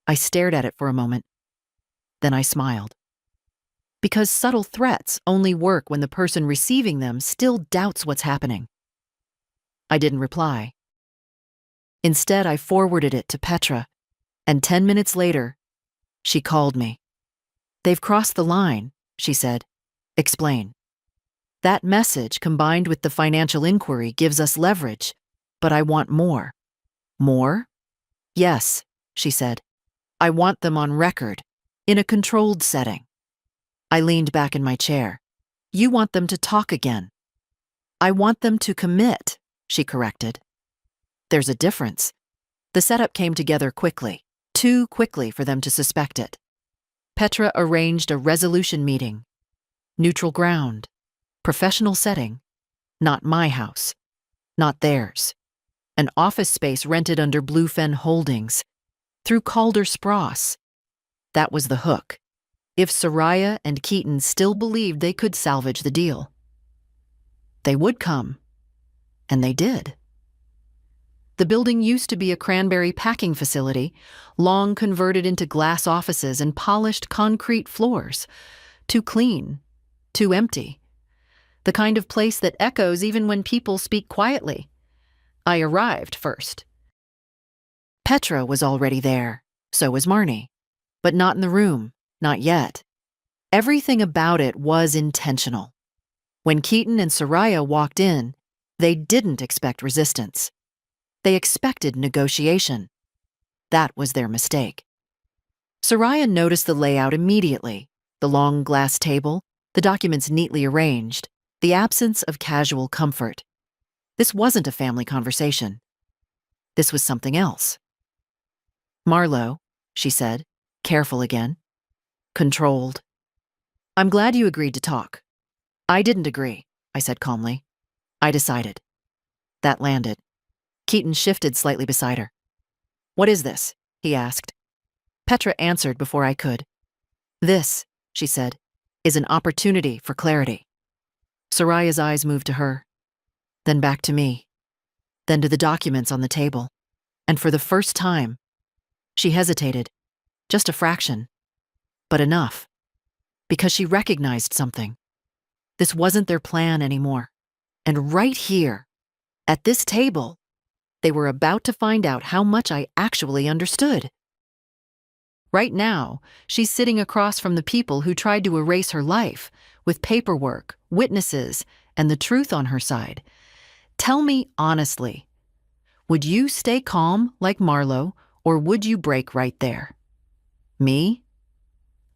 I stared at it for a moment. Then I smiled. Because subtle threats only work when the person receiving them still doubts what's happening. I didn't reply. Instead, I forwarded it to Petra, and 10 minutes later, she called me. "They've crossed the line," she said. "Explain." That message, combined with the financial inquiry, gives us leverage, but I want more. "More?" "Yes," she said. "I want them on record, in a controlled setting." I leaned back in my chair. "You want them to talk again." "I want them to commit," she corrected. There's a difference. The setup came together quickly, too quickly for them to suspect it. Petra arranged a resolution meeting. Neutral ground. Professional setting. Not my house. Not theirs. An office space rented under Bluefen Holdings. Through Calder Spross. That was the hook. If Soraya and Keaton still believed they could salvage the deal. They would come. And they did. The building used to be a cranberry packing facility, long converted into glass offices and polished concrete floors. Too clean. Too empty. The kind of place that echoes even when people speak quietly. I arrived first. Petra was already there. So was Marnie. But not in the room. Not yet. Everything about it was intentional. When Keaton and Soraya walked in, they didn't expect resistance. They expected negotiation. That was their mistake. Soraya noticed the layout immediately. The long glass table, the documents neatly arranged, the absence of casual comfort. This wasn't a family conversation. This was something else. "Marlowe," she said, careful again. Controlled. "I'm glad you agreed to talk." "I didn't agree," I said calmly. "I decided." That landed. Keaton shifted slightly beside her. "What is this?" he asked. Petra answered before I could. "This," she said, "is an opportunity for clarity." Soraya's eyes moved to her, then back to me, then to the documents on the table. And for the first time, she hesitated, just a fraction, but enough, because she recognized something. This wasn't their plan anymore. And right here, at this table, they were about to find out how much I actually understood. Right now, she's sitting across from the people who tried to erase her life, with paperwork, witnesses, and the truth on her side. Tell me honestly, would you stay calm like Marlowe, or would you break right there? Me?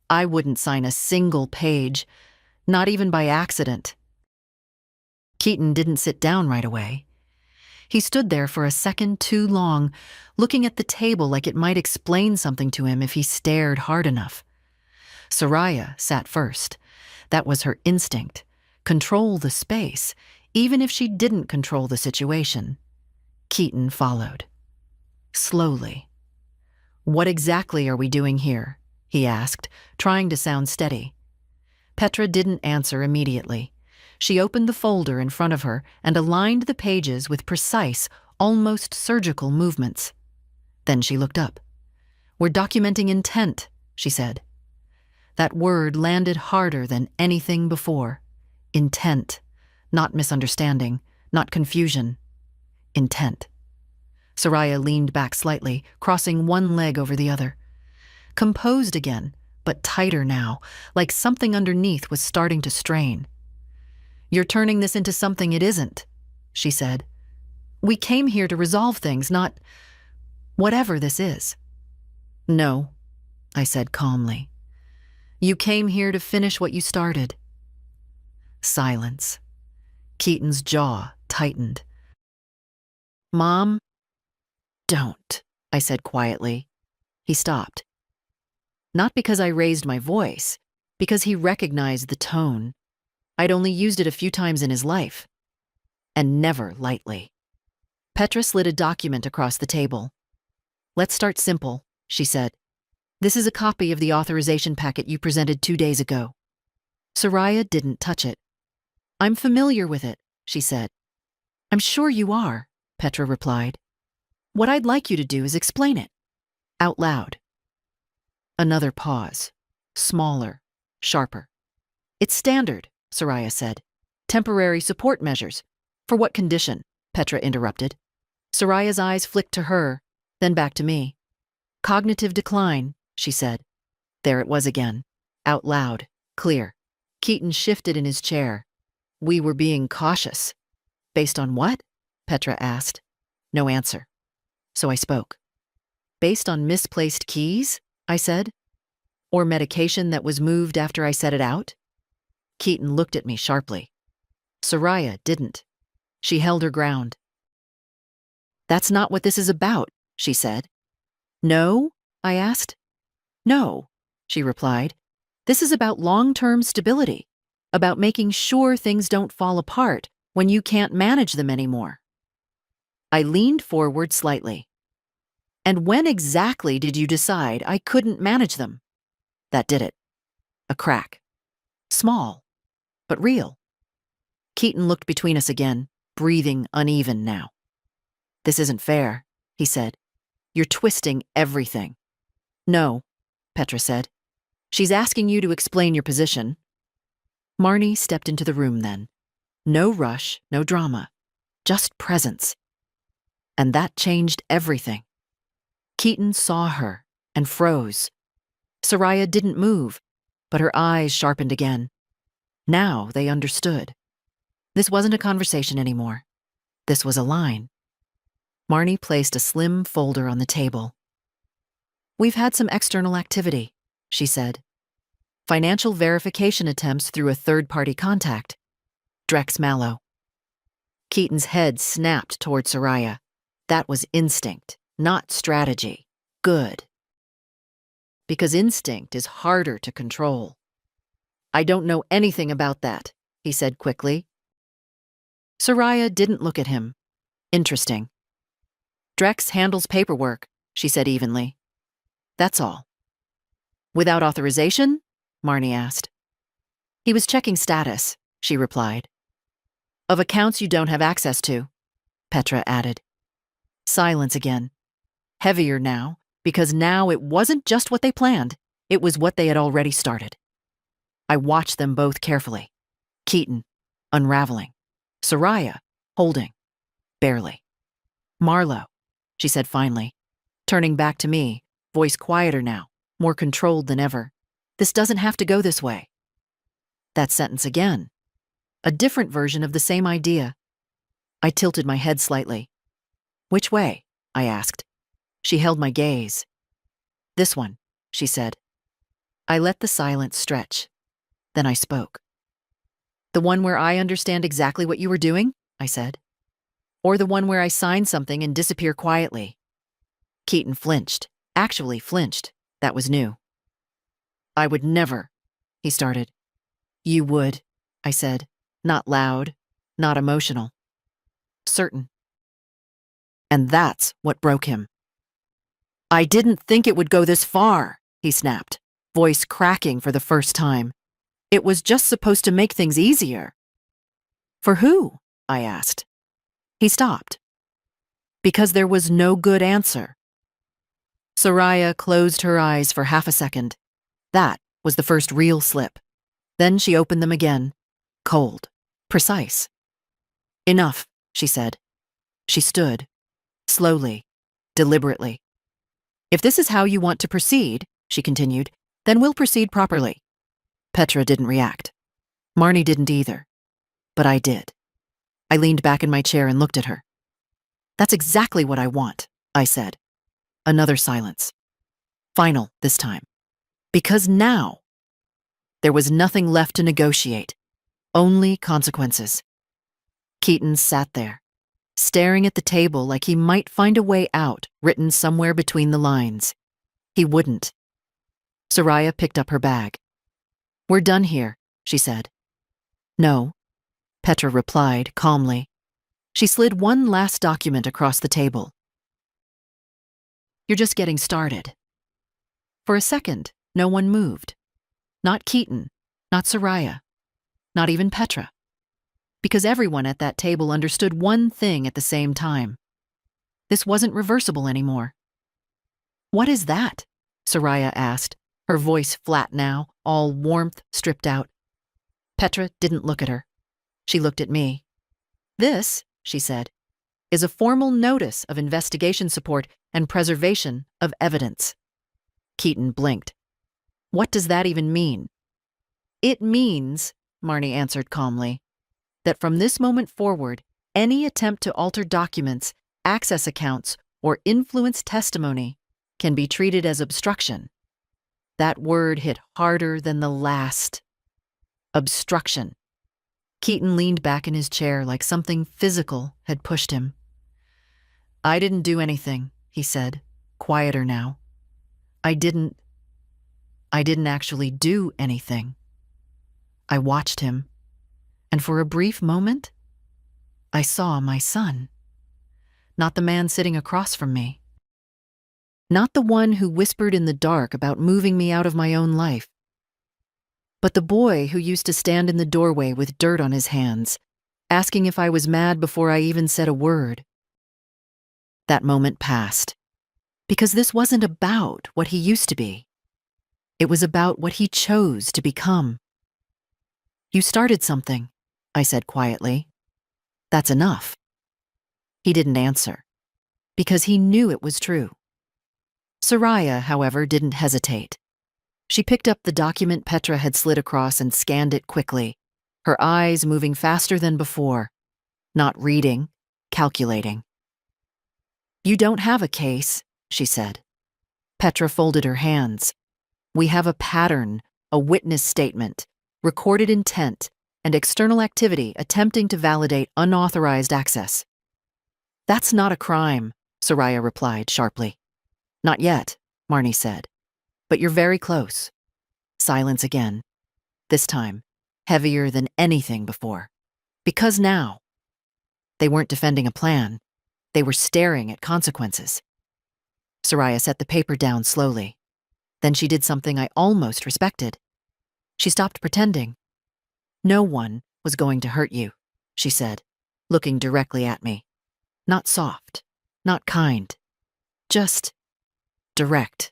I wouldn't sign a single page, not even by accident. Keaton didn't sit down right away. He stood there for a second too long, looking at the table like it might explain something to him if he stared hard enough. Soraya sat first. That was her instinct. Control the space, even if she didn't control the situation. Keaton followed. Slowly. "What exactly are we doing here?" he asked, trying to sound steady. Petra didn't answer immediately. She opened the folder in front of her and aligned the pages with precise, almost surgical movements. Then she looked up. "We're documenting intent," she said. That word landed harder than anything before. Intent. Not misunderstanding, not confusion. Intent. Soraya leaned back slightly, crossing one leg over the other. Composed again, but tighter now, like something underneath was starting to strain. "You're turning this into something it isn't," she said. "We came here to resolve things, not whatever this is." "No," I said calmly. "You came here to finish what you started." Silence. Keaton's jaw tightened. "Mom?" "Don't," I said quietly. He stopped. Not because I raised my voice, because he recognized the tone. I'd only used it a few times in his life. And never lightly. Petra slid a document across the table. "Let's start simple," she said. "This is a copy of the authorization packet you presented 2 days ago." Soraya didn't touch it. "I'm familiar with it," she said. "I'm sure you are," Petra replied. "What I'd like you to do is explain it. Out loud." Another pause. Smaller. Sharper. "It's standard," Soraya said. "Temporary support measures." "For what condition?" Petra interrupted. Soraya's eyes flicked to her, then back to me. "Cognitive decline," she said. There it was again. Out loud. Clear. Keaton shifted in his chair. "We were being cautious." "Based on what?" Petra asked. No answer. So I spoke. "Based on misplaced keys?" I said. "Or medication that was moved after I set it out?" Keaton looked at me sharply. Soraya didn't. She held her ground. "That's not what this is about," she said. "No?" I asked. "No," she replied. "This is about long-term stability, about making sure things don't fall apart when you can't manage them anymore." I leaned forward slightly. "And when exactly did you decide I couldn't manage them?" That did it. A crack. Small, but real. Keaton looked between us again, breathing uneven now. "This isn't fair," he said. "You're twisting everything." "No," Petra said. "She's asking you to explain your position." Marnie stepped into the room then. No rush, no drama. Just presence. And that changed everything. Keaton saw her and froze. Soraya didn't move, but her eyes sharpened again. Now they understood. This wasn't a conversation anymore. This was a line. Marnie placed a slim folder on the table. "We've had some external activity," she said. "Financial verification attempts through a third-party contact. Drex Mallow." Keaton's head snapped toward Soraya. That was instinct, not strategy. Good. Because instinct is harder to control. "I don't know anything about that," he said quickly. Soraya didn't look at him. Interesting. "Drex handles paperwork," she said evenly. "That's all." "Without authorization?" Marnie asked. "He was checking status," she replied. "Of accounts you don't have access to," Petra added. Silence again. Heavier now, because now it wasn't just what they planned, it was what they had already started. I watched them both carefully. Keaton, unraveling. Soraya, holding. Barely. "Marlowe," she said finally, turning back to me, voice quieter now, more controlled than ever. "This doesn't have to go this way." That sentence again. A different version of the same idea. I tilted my head slightly. "Which way?" I asked. She held my gaze. "This one," she said. I let the silence stretch. Then I spoke. "The one where I understand exactly what you were doing?" I said. "Or the one where I sign something and disappear quietly?" Keaton flinched. Actually flinched. That was new. "I would never," he started. "You would," I said. Not loud, not emotional. Certain. And that's what broke him. "I didn't think it would go this far," he snapped, voice cracking for the first time. "It was just supposed to make things easier." "For who?" I asked. He stopped. Because there was no good answer. Soraya closed her eyes for half a second. That was the first real slip. Then she opened them again. Cold. Precise. "Enough," she said. She stood. Slowly. Deliberately. "If this is how you want to proceed," she continued, "then we'll proceed properly." Petra didn't react. Marnie didn't either. But I did. I leaned back in my chair and looked at her. "That's exactly what I want," I said. Another silence. Final this time. Because now there was nothing left to negotiate. Only consequences. Keaton sat there, staring at the table like he might find a way out written somewhere between the lines. He wouldn't. Soraya picked up her bag. "We're done here," she said. "No," Petra replied calmly. She slid one last document across the table. "You're just getting started." For a second, no one moved. Not Keaton, not Soraya, not even Petra. Because everyone at that table understood one thing at the same time. This wasn't reversible anymore. "What is that?" Soraya asked, her voice flat now, all warmth stripped out. Petra didn't look at her. She looked at me. "This," she said, "is a formal notice of investigation support and preservation of evidence." Keaton blinked. "What does that even mean?" "It means," Marnie answered calmly, "that from this moment forward, any attempt to alter documents, access accounts, or influence testimony can be treated as obstruction." That word hit harder than the last. Obstruction. Keaton leaned back in his chair like something physical had pushed him. "I didn't do anything," he said, quieter now. I didn't actually do anything." I watched him, and for a brief moment, I saw my son. Not the man sitting across from me. Not the one who whispered in the dark about moving me out of my own life. But the boy who used to stand in the doorway with dirt on his hands, asking if I was mad before I even said a word. That moment passed, because this wasn't about what he used to be. It was about what he chose to become. "You started something," I said quietly. "That's enough." He didn't answer, because he knew it was true. Soraya, however, didn't hesitate. She picked up the document Petra had slid across and scanned it quickly, her eyes moving faster than before, not reading, calculating. "You don't have a case," she said. Petra folded her hands. "We have a pattern, a witness statement, recorded intent, and external activity attempting to validate unauthorized access." "That's not a crime," Soraya replied sharply. "Not yet," Marnie said. "But you're very close." Silence again. This time, heavier than anything before. Because now, they weren't defending a plan. They were staring at consequences. Soraya set the paper down slowly. Then she did something I almost respected. She stopped pretending. "No one was going to hurt you," she said, looking directly at me. Not soft, not kind, just direct.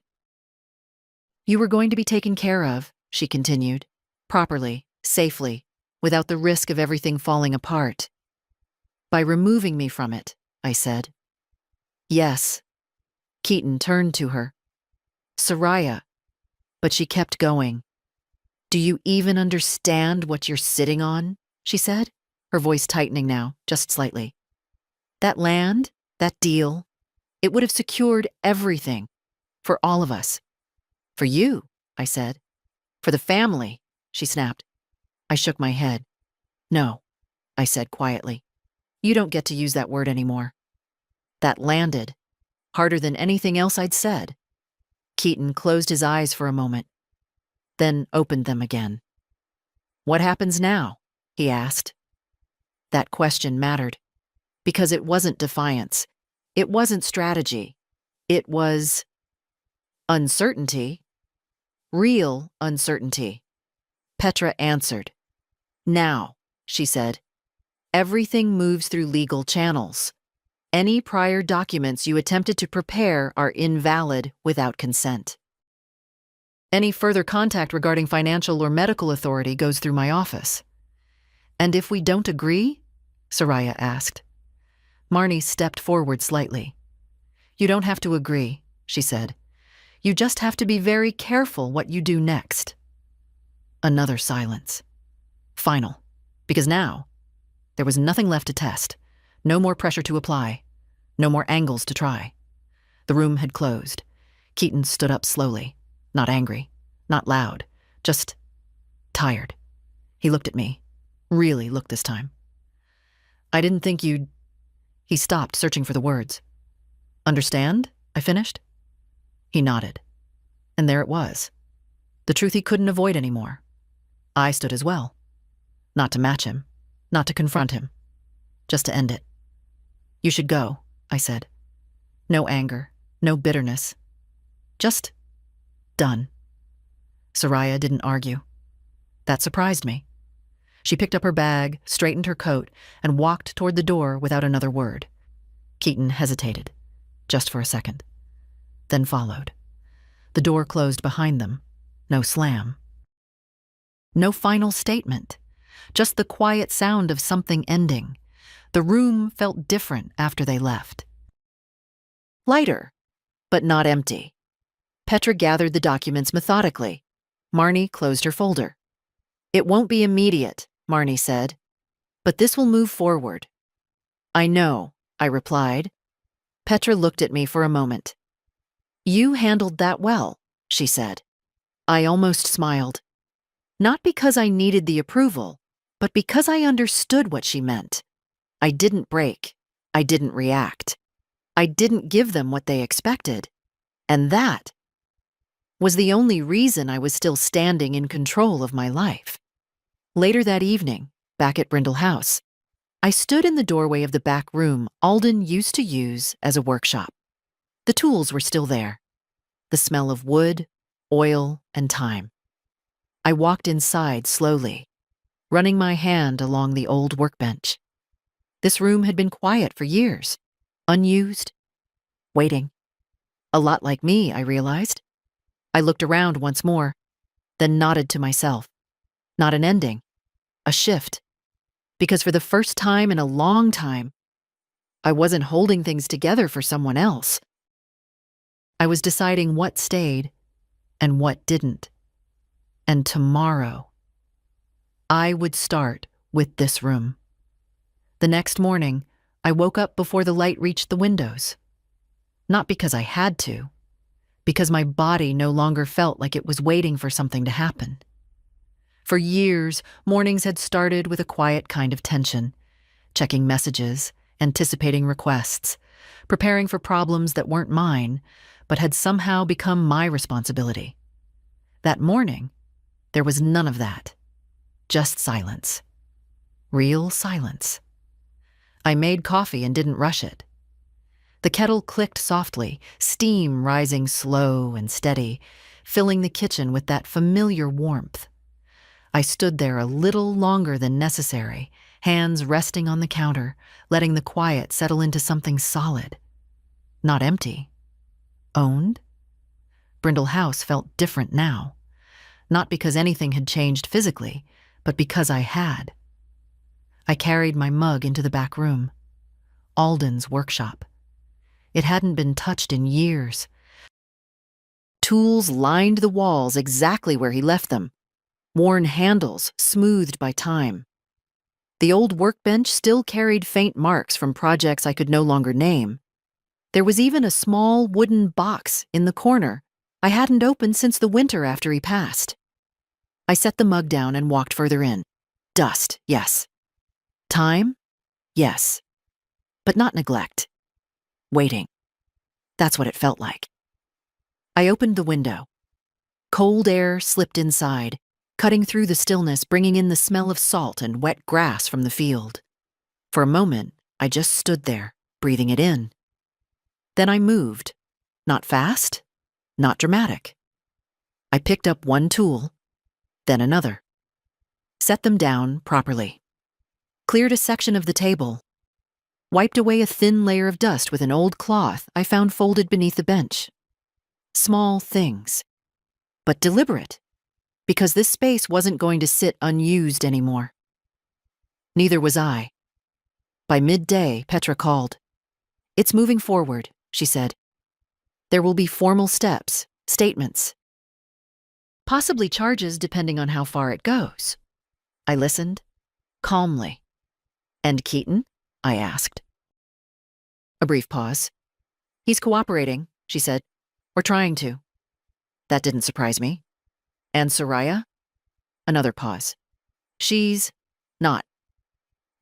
"You were going to be taken care of," she continued, "properly, safely, without the risk of everything falling apart." "By removing me from it," I said. "Yes." Keaton turned to her. "Soraya." But she kept going. "Do you even understand what you're sitting on?" she said, her voice tightening now, just slightly. "That land, that deal, it would have secured everything. For all of us." "For you," I said. "For the family," she snapped. I shook my head. "No," I said quietly. "You don't get to use that word anymore." That landed, harder than anything else I'd said. Keaton closed his eyes for a moment, then opened them again. "What happens now?" he asked. That question mattered, because it wasn't defiance. It wasn't strategy. It was uncertainty. Real uncertainty. Petra answered. Now, she said, everything moves through legal channels. Any prior documents you attempted to prepare are invalid without consent. Any further contact regarding financial or medical authority goes through my office. And if we don't agree? Soraya asked. Marnie stepped forward slightly. You don't have to agree, she said. You just have to be very careful what you do next. Another silence. Final. Because now, there was nothing left to test. No more pressure to apply. No more angles to try. The room had closed. Keaton stood up slowly. Not angry. Not loud. Just tired. He looked at me. Really looked this time. I didn't think you'd... He stopped, searching for the words. Understand? I finished. He nodded. And there it was. The truth he couldn't avoid anymore. I stood as well. Not to match him. Not to confront him. Just to end it. You should go, I said. No anger. No bitterness. Just done. Soraya didn't argue. That surprised me. She picked up her bag, straightened her coat, and walked toward the door without another word. Keaton hesitated, just for a second, then followed. The door closed behind them. No slam. No final statement, just the quiet sound of something ending. The room felt different after they left. Lighter, but not empty. Petra gathered the documents methodically. Marnie closed her folder. It won't be immediate, Marnie said, but this will move forward. I know, I replied. Petra looked at me for a moment. You handled that well, she said. I almost smiled. Not because I needed the approval, but because I understood what she meant. I didn't break. I didn't react. I didn't give them what they expected. And that was the only reason I was still standing in control of my life. Later that evening, back at Brindle House, I stood in the doorway of the back room Alden used to use as a workshop. The tools were still there. The smell of wood, oil, and time. I walked inside slowly, running my hand along the old workbench. This room had been quiet for years, unused, waiting. A lot like me, I realized. I looked around once more, then nodded to myself. Not an ending, a shift. Because for the first time in a long time, I wasn't holding things together for someone else. I was deciding what stayed and what didn't. And tomorrow, I would start with this room. The next morning, I woke up before the light reached the windows. Not because I had to, because my body no longer felt like it was waiting for something to happen. For years, mornings had started with a quiet kind of tension, checking messages, anticipating requests, preparing for problems that weren't mine, but had somehow become my responsibility. That morning, there was none of that. Just silence. Real silence. I made coffee and didn't rush it. The kettle clicked softly, steam rising slow and steady, filling the kitchen with that familiar warmth. I stood there a little longer than necessary, hands resting on the counter, letting the quiet settle into something solid. Not empty. Owned. Brindle House felt different now. Not because anything had changed physically, but because I had. I carried my mug into the back room. Alden's workshop. It hadn't been touched in years. Tools lined the walls exactly where he left them. Worn handles smoothed by time. The old workbench still carried faint marks from projects I could no longer name. There was even a small wooden box in the corner I hadn't opened since the winter after he passed. I set the mug down and walked further in. Dust, yes. Time? Yes. But not neglect. Waiting. That's what it felt like. I opened the window. Cold air slipped inside, cutting through the stillness, bringing in the smell of salt and wet grass from the field. For a moment, I just stood there, breathing it in. Then I moved. Not fast, not dramatic. I picked up one tool, then another. Set them down properly. Cleared a section of the table. Wiped away a thin layer of dust with an old cloth I found folded beneath the bench. Small things, but deliberate, because this space wasn't going to sit unused anymore. Neither was I. By midday, Petra called. "It's moving forward," she said. "There will be formal steps, statements. Possibly charges depending on how far it goes." I listened, calmly. "And Keaton?" I asked. A brief pause. "He's cooperating," she said. "Or trying to." That didn't surprise me. "And Soraya?" Another pause. "She's not."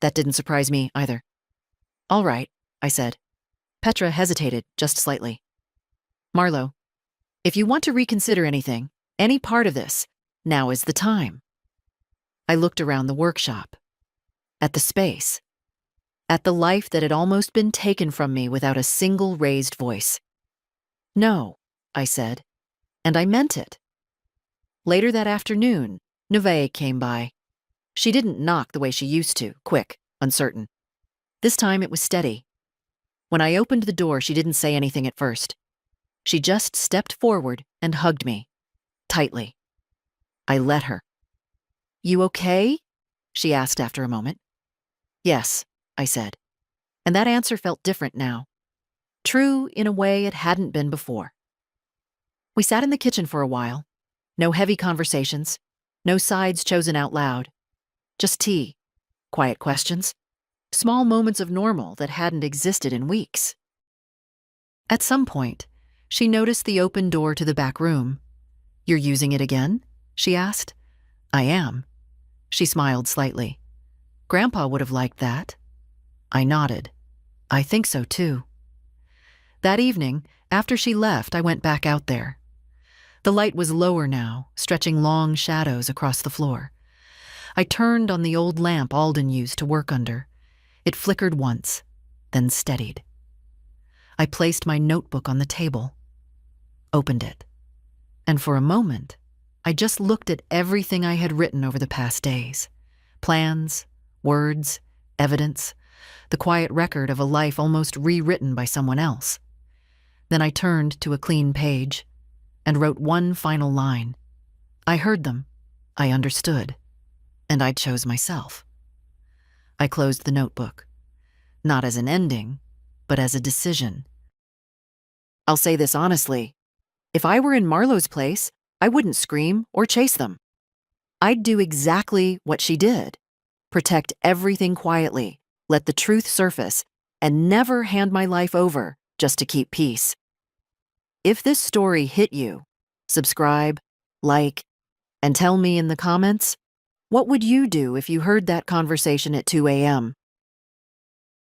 That didn't surprise me either. "All right," I said. Petra hesitated just slightly. "Marlo, if you want to reconsider anything, any part of this, now is the time." I looked around the workshop. At the space. At the life that had almost been taken from me without a single raised voice. "No," I said, and I meant it. Later that afternoon, Neve came by. She didn't knock the way she used to, quick, uncertain. This time it was steady. When I opened the door, she didn't say anything at first. She just stepped forward and hugged me, tightly. I let her. "You okay?" she asked after a moment. "Yes," I said, and that answer felt different now. True in a way it hadn't been before. We sat in the kitchen for a while. No heavy conversations, no sides chosen out loud. Just tea, quiet questions, small moments of normal that hadn't existed in weeks. At some point, she noticed the open door to the back room. "You're using it again?" she asked. "I am." She smiled slightly. "Grandpa would have liked that." I nodded. "I think so, too." That evening, after she left, I went back out there. The light was lower now, stretching long shadows across the floor. I turned on the old lamp Alden used to work under. It flickered once, then steadied. I placed my notebook on the table, opened it, and for a moment, I just looked at everything I had written over the past days. Plans, words, evidence, the quiet record of a life almost rewritten by someone else. Then I turned to a clean page and wrote one final line. I heard them, I understood, and I chose myself. I closed the notebook, not as an ending, but as a decision. I'll say this honestly. If I were in Marlo's place, I wouldn't scream or chase them. I'd do exactly what she did. Protect everything quietly, let the truth surface, and never hand my life over just to keep peace. If this story hit you, subscribe, like, and tell me in the comments, what would you do if you heard that conversation at 2 a.m.?